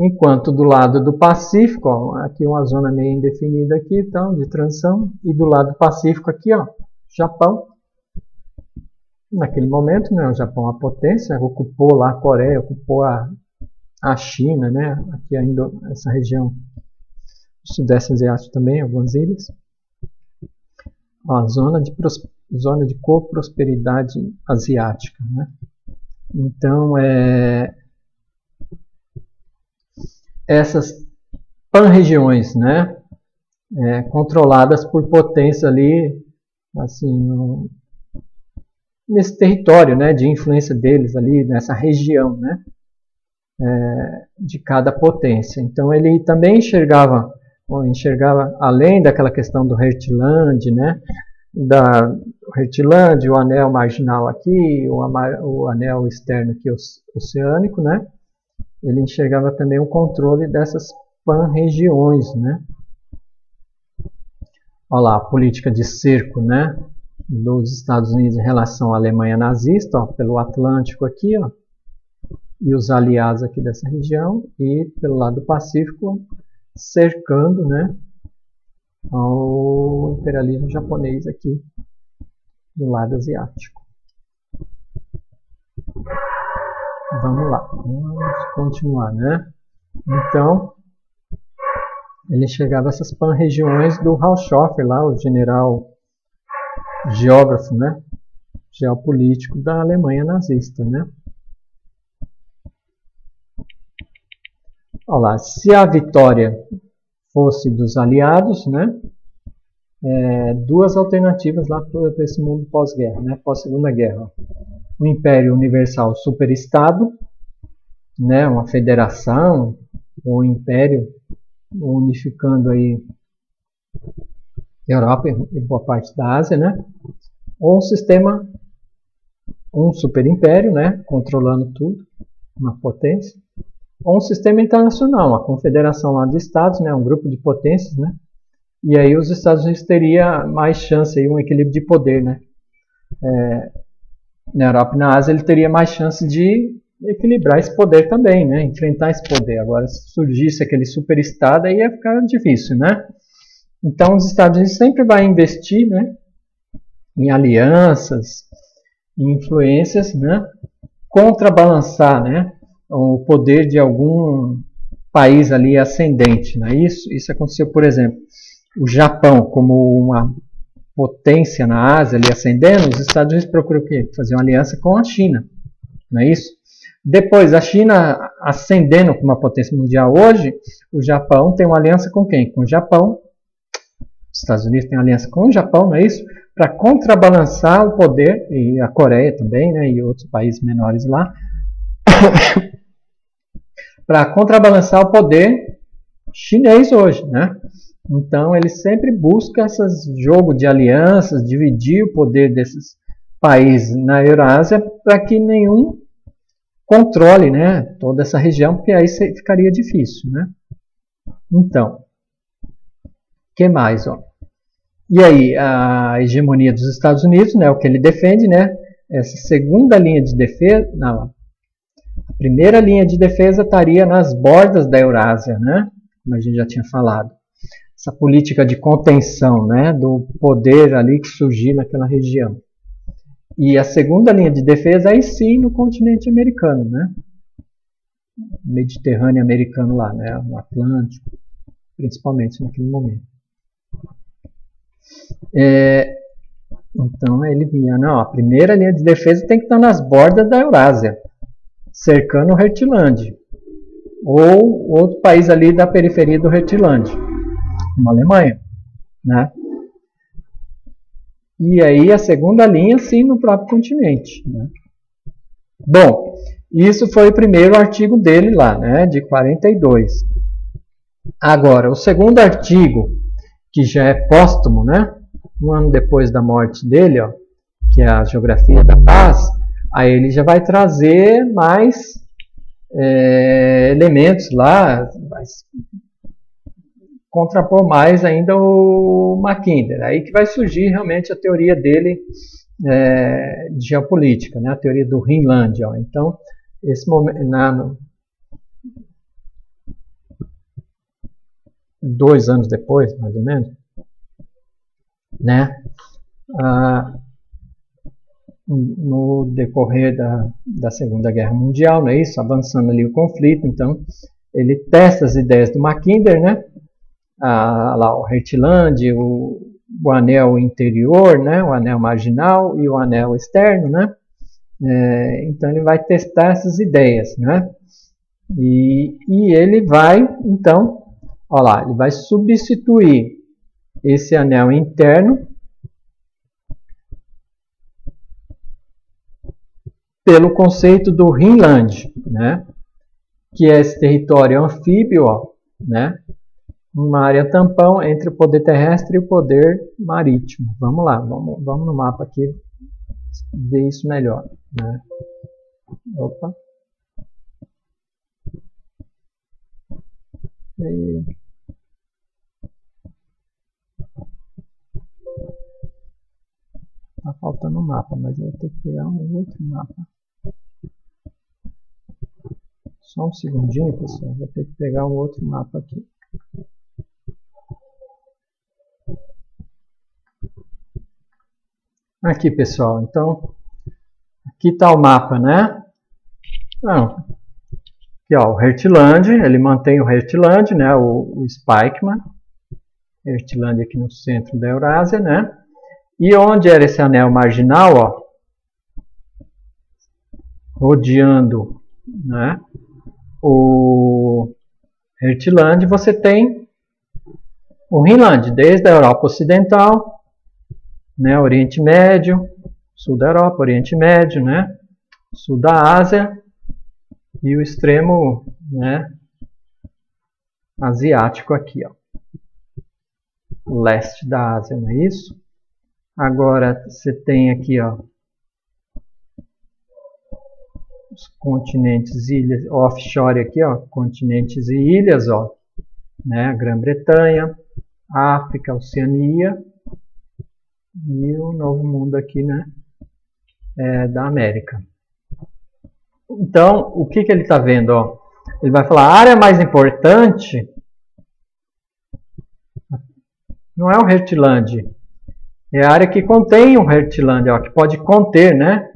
Enquanto do lado do Pacífico, ó, aqui uma zona meio indefinida aqui, então, de transição, e do lado do Pacífico aqui, ó, Japão. Naquele momento, né, o Japão, a potência, ocupou lá a Coreia, ocupou a China, né, aqui ainda essa região do Sudeste Asiático também, algumas ilhas. Ó, zona de coprosperidade asiática, né. Então, essas pan-regiões, né, controladas por potências ali, assim, nesse território, né, de influência deles ali, nessa região, né, de cada potência. Então ele também enxergava além daquela questão do Hertland, né, o Hertland, o anel marginal aqui, o anel externo aqui oceânico, né, ele enxergava também o controle dessas pan-regiões, né. Olha lá, a política de cerco, né, dos Estados Unidos em relação à Alemanha nazista, ó, pelo Atlântico aqui, ó, e os aliados aqui dessa região, e pelo lado do Pacífico, cercando, né, o imperialismo japonês aqui do lado asiático. Vamos lá, vamos continuar, né? Então, ele chegava a essas pan-regiões do Haushofer, lá, o general geógrafo, né? Geopolítico da Alemanha nazista, né? Olha lá, se a vitória fosse dos aliados, né? Duas alternativas lá para esse mundo pós-guerra, né? Pós-segunda guerra. O Império Universal Superestado, né? Uma federação, um império unificando aí Europa e boa parte da Ásia, né? Ou um superimpério, né? Controlando tudo, uma potência. Ou um sistema internacional, uma confederação lá de estados, né? Um grupo de potências, né? E aí os Estados Unidos teria mais chance, aí, um equilíbrio de poder, né? Na Europa e na Ásia ele teria mais chance de equilibrar esse poder também, né? Enfrentar esse poder. Agora, se surgisse aquele superestado, aí ia ficar difícil, né? Então, os Estados Unidos sempre vai investir, né, em alianças, em influências, né, contrabalançar, né, o poder de algum país ali ascendente. Né? Isso aconteceu, por exemplo, o Japão como uma potência na Ásia ali ascendendo, os Estados Unidos procuram o quê? Fazer uma aliança com a China, não é isso? Depois, a China ascendendo como uma potência mundial hoje, o Japão tem uma aliança com quem? Com o Japão, Os Estados Unidos têm aliança com o Japão, não é isso? Para contrabalançar o poder, e a Coreia também, né, e outros países menores lá, para contrabalançar o poder chinês hoje, né? Então ele sempre busca esse jogo de alianças, dividir o poder desses países na Eurásia para que nenhum controle, né, toda essa região, porque aí ficaria difícil, né? Então, o que mais, ó? E aí, a hegemonia dos Estados Unidos, né, o que ele defende, né, essa segunda linha de defesa, não, a primeira linha de defesa estaria nas bordas da Eurásia, né, como a gente já tinha falado. Essa política de contenção, né, do poder ali que surgiu naquela região. E a segunda linha de defesa aí sim no continente americano, né, Mediterrâneo americano lá, né, no Atlântico, principalmente naquele momento. Então ele vinha, não, a primeira linha de defesa tem que estar nas bordas da Eurásia, cercando o Hertland, ou outro país ali da periferia do Hertland, como a Alemanha, né? E aí a segunda linha sim no próprio continente, né? Bom, isso foi o primeiro artigo dele lá, né, de 42. Agora, o segundo artigo, que já é póstumo, né? Um ano depois da morte dele, ó, que é a Geografia da Paz, aí ele já vai trazer mais elementos lá, vai contrapor mais ainda o Mackinder. Aí que vai surgir realmente a teoria dele de geopolítica, né? A teoria do Rhineland. Ó. Então, esse momento, 2 anos depois, mais ou menos, né? No decorrer da Segunda Guerra Mundial, não é isso? Avançando ali o conflito, então ele testa as ideias do Mackinder, né? Lá o Hertland, o anel interior, né? O anel marginal e o anel externo, né? Então ele vai testar essas ideias, né? E ele vai, então, olha lá, ele vai substituir esse anel interno pelo conceito do Rhineland, né? Que é esse território anfíbio, ó, né? Uma área tampão entre o poder terrestre e o poder marítimo. Vamos lá, vamos no mapa aqui ver isso melhor, né? Opa. Tá faltando um mapa, mas eu vou ter que pegar um outro mapa. Só um segundinho, pessoal. Vou ter que pegar um outro mapa aqui. Aqui, pessoal. Então, aqui está o mapa, né? Não. Aqui, ó, o Hertland. Ele mantém o Hertland, né? O Spikeman. Hertland aqui no centro da Eurásia, né? E onde era esse anel marginal, ó, rodeando, né, o Hertland, você tem o Rhineland, desde a Europa Ocidental, né, Oriente Médio, sul da Europa, Oriente Médio, né, sul da Ásia e o extremo, né, asiático aqui, ó, leste da Ásia, não é isso? Agora você tem aqui, ó, os continentes e ilhas, offshore aqui, ó, continentes e ilhas, ó, né, Grã-Bretanha, África, Oceania e o Novo Mundo aqui, né, da América. Então, o que ele está vendo, ó? Ele vai falar, a área mais importante não é o Hertland, é a área que contém o Hertland, ó, que pode conter, né,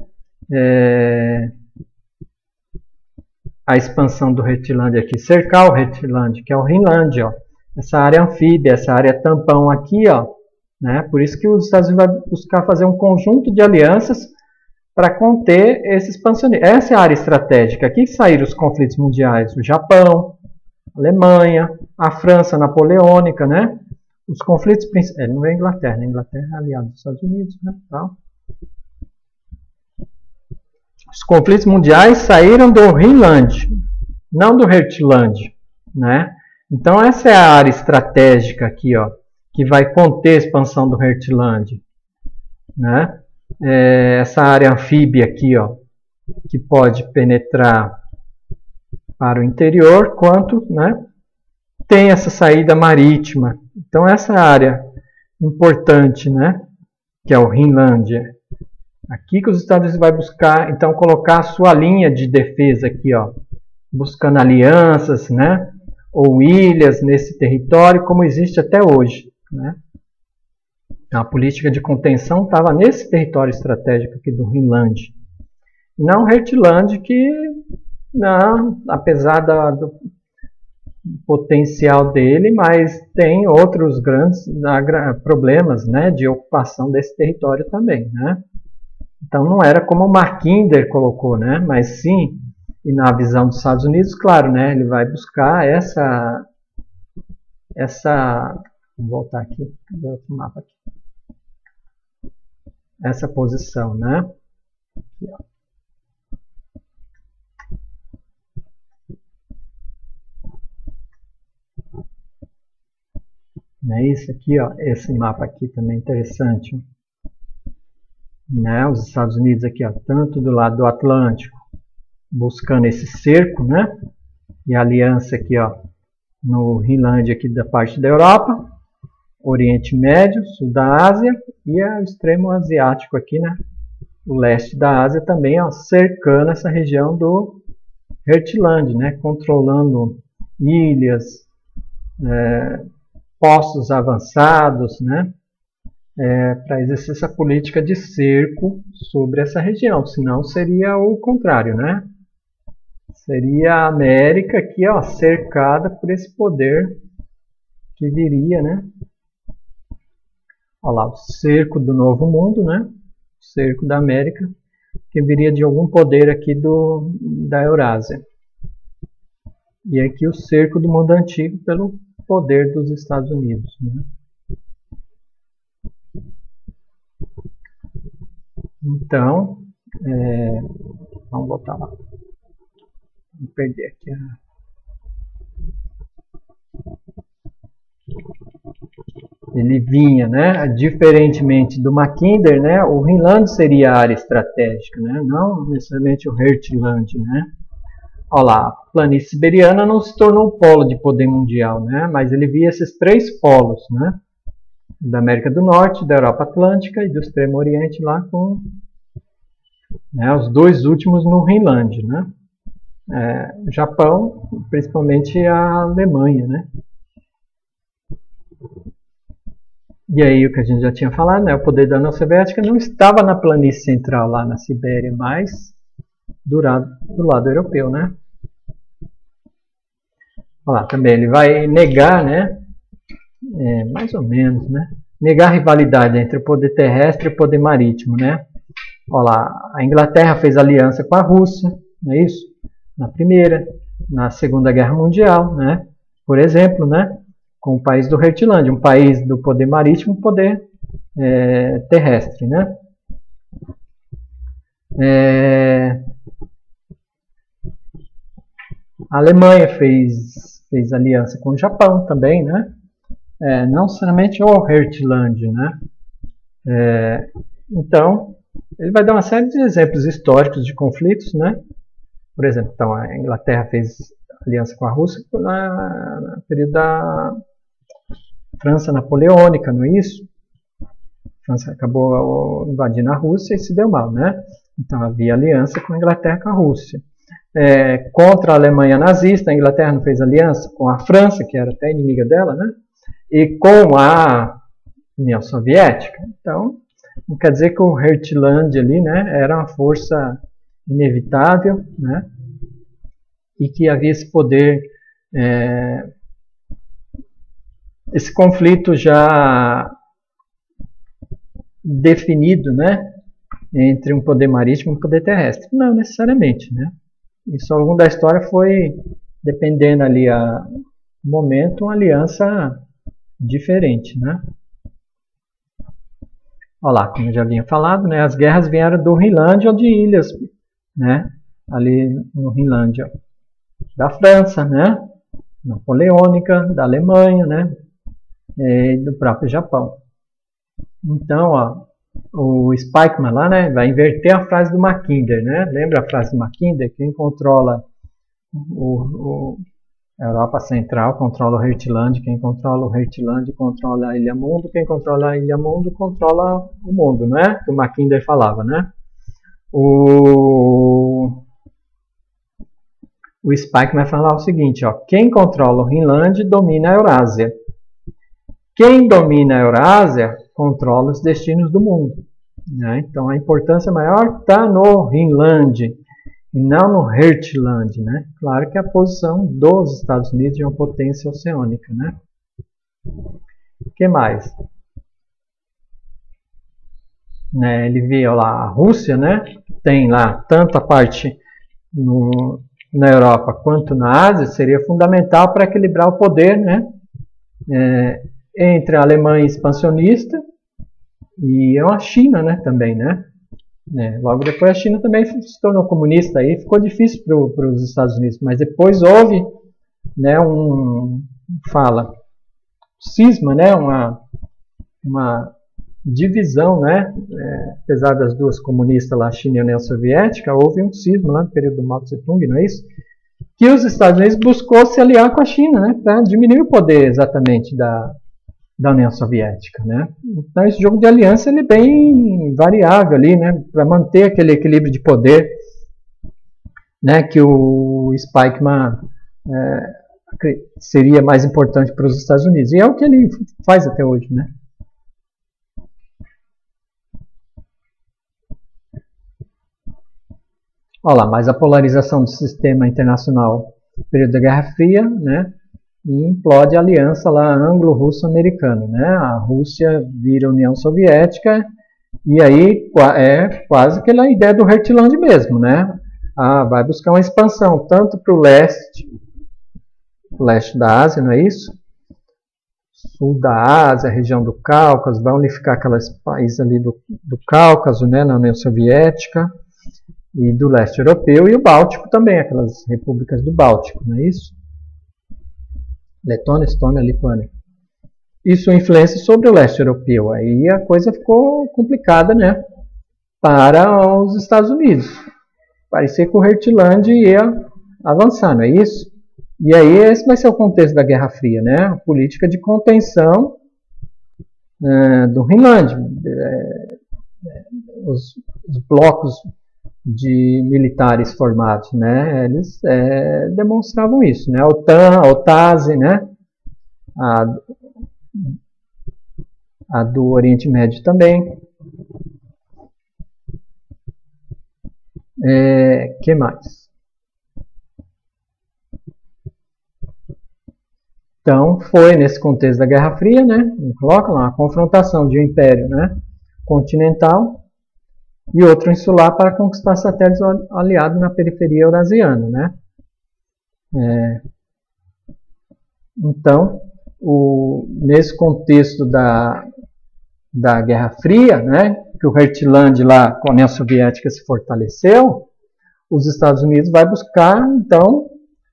a expansão do Hertland aqui, cercar o Hertland, que é o Rhineland, ó, essa área anfíbia, essa área tampão aqui, ó, né, por isso que os Estados Unidos vai buscar fazer um conjunto de alianças para conter esse expansionismo. Essa é a área estratégica. Aqui saíram os conflitos mundiais, o Japão, a Alemanha, a França napoleônica, né, Os conflitos principais, não é a Inglaterra, né? A Inglaterra é aliada dos Estados Unidos, né? Então, os conflitos mundiais saíram do Rhineland, não do Hurtland, né? Então essa é a área estratégica aqui, ó, que vai conter a expansão do Hurtland, né? Essa área anfíbia aqui, ó, que pode penetrar para o interior, quanto, né, tem essa saída marítima. Então essa área importante, né, que é o Rhineland, aqui que os Estados Unidos vai buscar, então, colocar a sua linha de defesa aqui, ó, buscando alianças, né, ou ilhas nesse território, como existe até hoje, né. A política de contenção estava nesse território estratégico aqui do Rhineland. Não Hurtland, que, não, apesar do potencial dele, mas tem outros grandes problemas, né, de ocupação desse território também, né. Então não era como o Mackinder colocou, né, mas sim, e na visão dos Estados Unidos, claro, né, ele vai buscar essa vou voltar aqui, cadê outro mapa aqui? Essa posição, né? Aqui, ó. É isso aqui, ó, esse mapa aqui também é interessante, né? Os Estados Unidos aqui, ó, tanto do lado do Atlântico, buscando esse cerco, né? E a aliança aqui, ó, no Rhineland aqui da parte da Europa, Oriente Médio, sul da Ásia e o extremo asiático aqui, né? O leste da Ásia também, ó, cercando essa região do Hurtland, né? Controlando ilhas, postos avançados, né? Para exercer essa política de cerco sobre essa região, senão seria o contrário, né? Seria a América aqui, ó, cercada por esse poder que viria, né? Olha lá, o cerco do Novo Mundo, né? O cerco da América, que viria de algum poder aqui da Eurásia. E aqui o cerco do mundo antigo pelo poder dos Estados Unidos, né? Então, vamos botar lá. Vou perder aqui Ele vinha, né, diferentemente do Mackinder, né, o Rhineland seria a área estratégica, né, não necessariamente o Hurtland, né. Olha lá, a planície siberiana não se tornou um polo de poder mundial, né, mas ele via esses três polos, né, da América do Norte, da Europa Atlântica e do Extremo Oriente lá com, né, os dois últimos no Rhineland, né. O Japão, principalmente a Alemanha, né. E aí o que a gente já tinha falado, né, o poder da União Soviética não estava na planície central lá na Sibéria, mas do lado europeu, né. Olha lá, também ele vai negar, né, mais ou menos, né, negar a rivalidade entre o poder terrestre e o poder marítimo, né. Olha lá, a Inglaterra fez aliança com a Rússia, não é isso? Na Primeira, na Segunda Guerra Mundial, né, por exemplo, né, com o país do Hurtland, um país do poder marítimo e poder terrestre, né. A Alemanha fez aliança com o Japão também, né. Não necessariamente o Hurtland, né. Então, ele vai dar uma série de exemplos históricos de conflitos, né. Por exemplo, então, a Inglaterra fez aliança com a Rússia no período da França Napoleônica, não é isso? A França acabou invadindo a Rússia e se deu mal, né? Então havia aliança com a Inglaterra e com a Rússia. Contra a Alemanha nazista, a Inglaterra não fez aliança com a França, que era até inimiga dela, né? E com a União Soviética. Então, não quer dizer que o Hurtland ali, né, era uma força inevitável, né? E que havia esse poder, esse conflito já definido, né, entre um poder marítimo e um poder terrestre. Não necessariamente, né? Isso ao longo da história foi, dependendo ali a momento, uma aliança diferente, né? Olha lá, como eu já havia falado, né, as guerras vieram do Rinlândia ou de ilhas, né, ali no Rinlândia da França, né, napoleônica, da Alemanha, né, e do próprio Japão. Então, ó, o Spykman lá, né, vai inverter a frase do Mackinder, né, lembra a frase do Mackinder? Quem controla a Europa Central controla o Heartland, quem controla o Heartland controla a Ilha Mundo, quem controla a Ilha Mundo controla o mundo, não é? Que o Mackinder falava, né? O Spike vai falar o seguinte, ó, quem controla o Rinland domina a Eurásia. Quem domina a Eurásia controla os destinos do mundo, né? Então a importância maior está no Rinland e não no Heartland, né? Claro que a posição dos Estados Unidos de uma potência oceânica, né? O que mais? Né, ele vê lá a Rússia, né? Tem lá tanto a parte na Europa quanto na Ásia, seria fundamental para equilibrar o poder, né? Entre a Alemanha expansionista e a China, né? Também, né? Logo depois a China também se tornou comunista, aí ficou difícil para os Estados Unidos, mas depois houve, né, cisma, né, uma divisão, né, apesar das duas comunistas lá, a China e a União Soviética, houve um cisma lá no período do Mao Tse-tung, não é isso? Que os Estados Unidos buscou se aliar com a China, né, para diminuir o poder exatamente da União Soviética, né? Então esse jogo de aliança ele é bem variável ali, né? Para manter aquele equilíbrio de poder, né? Que o Spykman seria mais importante para os Estados Unidos, e é o que ele faz até hoje, né? Olha lá, mas a polarização do sistema internacional no período da Guerra Fria, né? E implode a aliança lá anglo-russo-americana, né? A Rússia vira União Soviética e aí é quase aquela ideia do Heartland mesmo, né? Vai buscar uma expansão tanto para o leste da Ásia, não é isso? Sul da Ásia, região do Cáucaso, vai unificar aqueles países ali do Cáucaso, né? Na União Soviética e do leste europeu e o Báltico também, aquelas repúblicas do Báltico, não é isso? Letônia, Estônia, Lituânia. Isso influencia sobre o leste europeu. Aí a coisa ficou complicada, né? Para os Estados Unidos. Parecia que o Heartland ia avançar, não é isso? E aí esse vai ser o contexto da Guerra Fria, né? A política de contenção do Rinland. Os blocos de militares formados, né? Eles demonstravam isso, né? A OTAN, a OTASE, né? A do Oriente Médio também. Que mais? Então, foi nesse contexto da Guerra Fria, né? Coloca lá a confrontação de um império, né? Continental e outro insular para conquistar satélites aliados na periferia eurasiana, né? Então, nesse contexto da Guerra Fria, né, que o Heartland lá com a União Soviética se fortaleceu, os Estados Unidos vai buscar, então,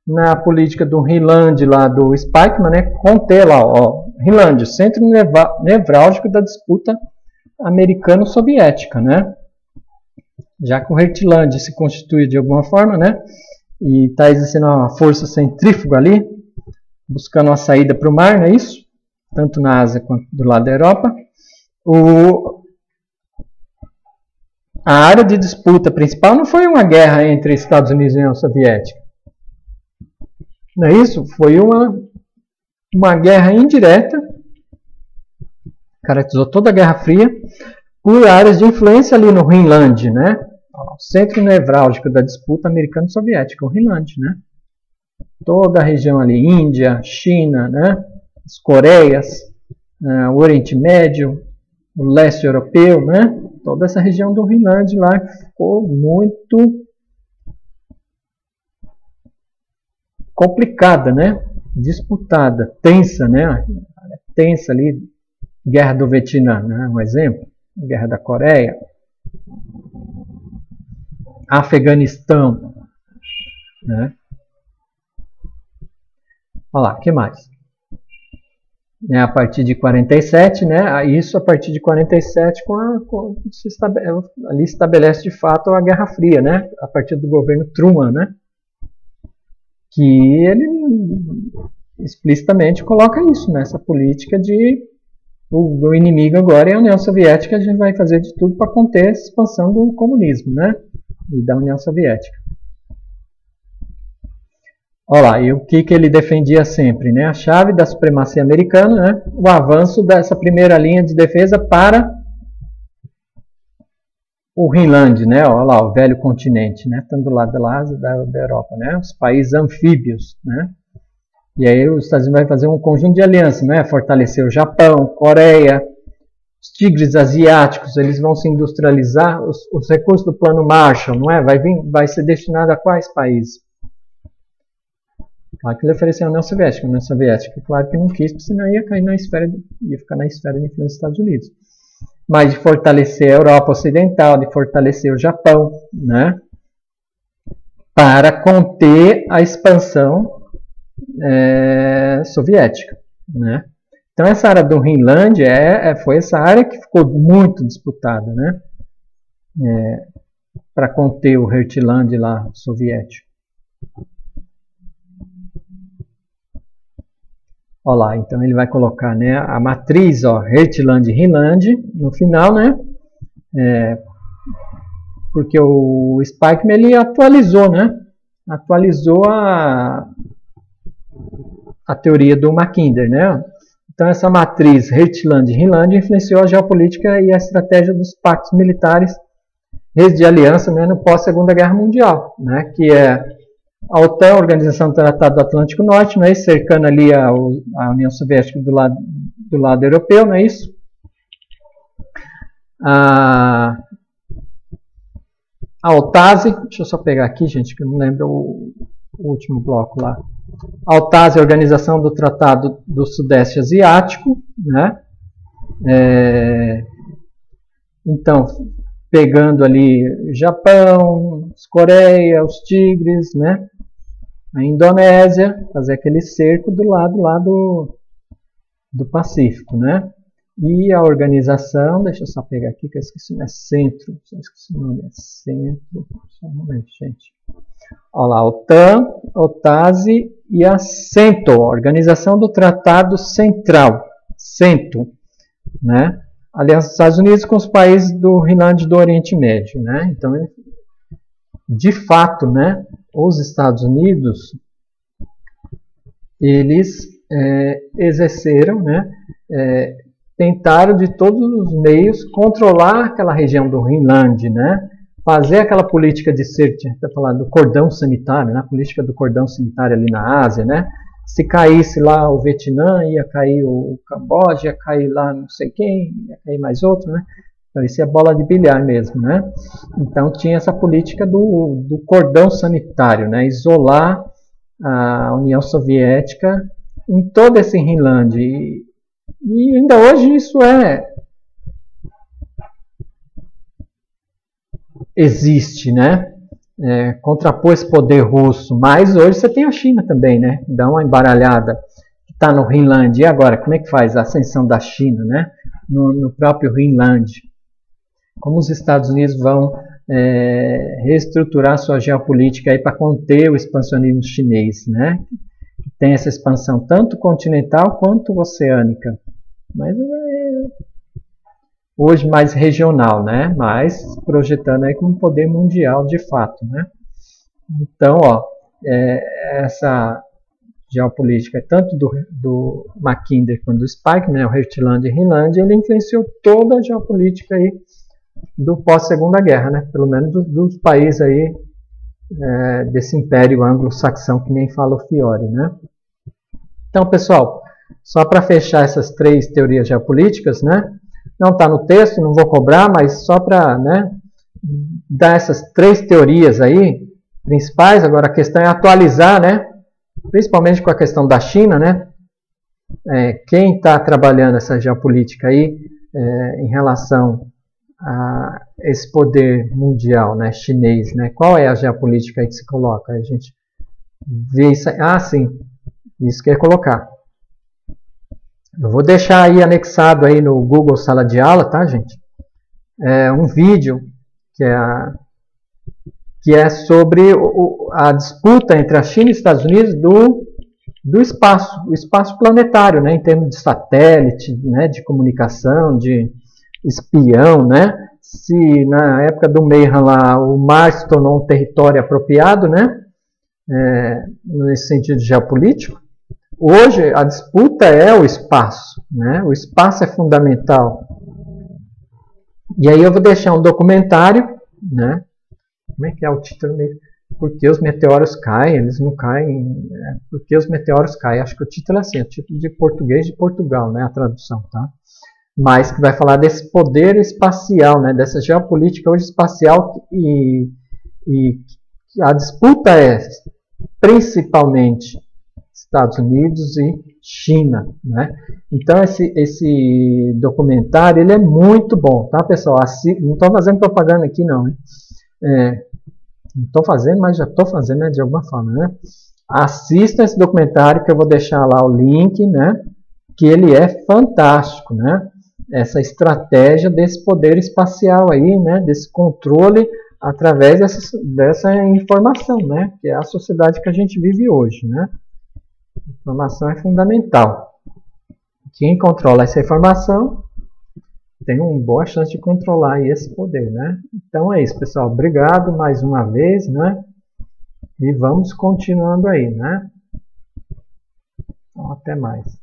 na política do Rinland lá do Spykman, né, conter lá, ó, Rinland, centro nevrálgico da disputa americano-soviética, né? Já que o Heartland se constitui de alguma forma, né, e está exercendo uma força centrífuga ali, buscando uma saída para o mar, não é isso? Tanto na Ásia quanto do lado da Europa. A área de disputa principal não foi uma guerra entre Estados Unidos e União Soviética. Não é isso? Foi uma guerra indireta, caracterizou toda a Guerra Fria, por áreas de influência ali no Rinland, né? O centro nevrálgico da disputa americano-soviética, o Rinland, né? Toda a região ali, Índia, China, né? As Coreias, o Oriente Médio, o leste europeu, né? Toda essa região do Rinland lá ficou muito complicada, né? Disputada, tensa, né? tensa ali, Guerra do Vietnã, né? Um exemplo, Guerra da Coreia, Afeganistão, né? Olha lá, o que mais? A partir de 47, né? Isso a partir de 47 ali estabelece de fato a Guerra Fria, né? A partir do governo Truman, né? Que ele explicitamente coloca isso, né? Essa política de o inimigo agora é a União Soviética, a gente vai fazer de tudo para conter a expansão do comunismo, né? E da União Soviética. Olha lá, e o que ele defendia sempre, né? A chave da supremacia americana, né? O avanço dessa primeira linha de defesa para o Rinland, né? Olha lá, o velho continente, né? Tanto do lado da Ásia da Europa, né? Os países anfíbios, né? E aí os Estados Unidos vai fazer um conjunto de alianças, né? Fortalecer o Japão, Coreia, os tigres asiáticos, eles vão se industrializar, os recursos do plano Marshall, não é? Vai ser destinado a quais países? Claro que ele ofereceu a União Soviética, claro que não quis, porque senão ia cair ia ficar na esfera de influência dos Estados Unidos. Mas de fortalecer a Europa Ocidental, de fortalecer o Japão, né? Para conter a expansão soviética, né? Então essa área do Rinland foi essa área que ficou muito disputada, né? Para conter o Hertland lá soviético. Olha lá, então ele vai colocar, né, a matriz, ó, Hertland e Rinland no final, né? Porque o Spikeman ele atualizou, né? Atualizou a teoria do Mackinder, né? Então essa matriz Hertland e Rinland influenciou a geopolítica e a estratégia dos pactos militares de aliança, né, no pós-Segunda Guerra Mundial, né? Que é a OTAN, a Organização do Tratado do Atlântico Norte, não é isso? Cercando ali a União Soviética do lado europeu, não é isso? A OTASE, deixa eu só pegar aqui, gente, que eu não lembro o último bloco lá. A OTASE, a Organização do Tratado do Sudeste Asiático, né? Então, pegando ali Japão, Coreia, os tigres, né? A Indonésia, fazer aquele cerco do lado lá do Pacífico, né? E a organização, deixa eu só pegar aqui que eu esqueci, é Centro, só esqueci o nome, é Centro, só um momento, gente. Olha lá, OTAN, OTASE e a CENTO, Organização do Tratado Central, CENTO, né? Aliança dos Estados Unidos com os países do Rinland do Oriente Médio, né? Então, de fato, né, os Estados Unidos, eles exerceram, né, tentaram de todos os meios controlar aquela região do Rinland, né, fazer aquela política de do cordão sanitário, né, a política do cordão sanitário ali na Ásia, né, se caísse lá o Vietnã, ia cair o Camboja, ia cair lá não sei quem, ia cair mais outro, né? Parecia bola de bilhar mesmo, né? Então tinha essa política do cordão sanitário, né? Isolar a União Soviética em todo esse Rinland. E ainda hoje isso existe, né? Contrapor esse poder russo, mas hoje você tem a China também, né? Dá uma embaralhada, que está no Rinland. E agora, como é que faz a ascensão da China, né? No próprio Rinland? Como os Estados Unidos vão reestruturar sua geopolítica para conter o expansionismo chinês, né? Tem essa expansão tanto continental quanto oceânica, mas hoje mais regional, né? Mas projetando aí como poder mundial de fato, né? Então, ó, essa geopolítica, tanto do Mackinder quanto do Spike, né? O Hertland e Rinland, ele influenciou toda a geopolítica aí do pós-Segunda Guerra, né? Pelo menos dos países aí desse império anglo-saxão que nem fala o Fiore, né? Então, pessoal, só para fechar essas três teorias geopolíticas, né? Não está no texto, não vou cobrar, mas só para, né, dar essas três teorias aí principais. Agora a questão é atualizar, né? Principalmente com a questão da China, né? quem está trabalhando essa geopolítica aí em relação a esse poder mundial, né, chinês, né? Qual é a geopolítica aí que se coloca? A gente vê isso aí. Ah, sim, isso que eu ia colocar. Eu vou deixar aí anexado aí no Google Sala de Aula, tá, gente? Um vídeo que é sobre a disputa entre a China e os Estados Unidos do espaço, o espaço planetário, né, em termos de satélite, né, de comunicação, de espião, né? Se na época do Mayhem lá o mar se tornou um território apropriado, né? Nesse sentido geopolítico, hoje a disputa é o espaço, né? O espaço é fundamental. E aí eu vou deixar um documentário, né? Como é que é o título mesmo? Por que os meteoros caem? Eles não caem. Por que os meteoros caem? Acho que o título é assim, é o título de português de Portugal, né? A tradução, tá? Mas que vai falar desse poder espacial, né? Dessa geopolítica hoje espacial e a disputa é principalmente Estados Unidos e China, né? Então esse documentário ele é muito bom, tá, pessoal? Não estou fazendo propaganda aqui não, hein? Não estou fazendo, mas já estou fazendo, né, de alguma forma, né? Assistam esse documentário que eu vou deixar lá o link, né? Que ele é fantástico, né? Essa estratégia desse poder espacial aí, né? Desse controle através dessa informação, né? Que é a sociedade que a gente vive hoje, né? A informação é fundamental. Quem controla essa informação tem uma boa chance de controlar aí esse poder, né? Então é isso, pessoal. Obrigado mais uma vez, né? E vamos continuando aí, né? Então, até mais.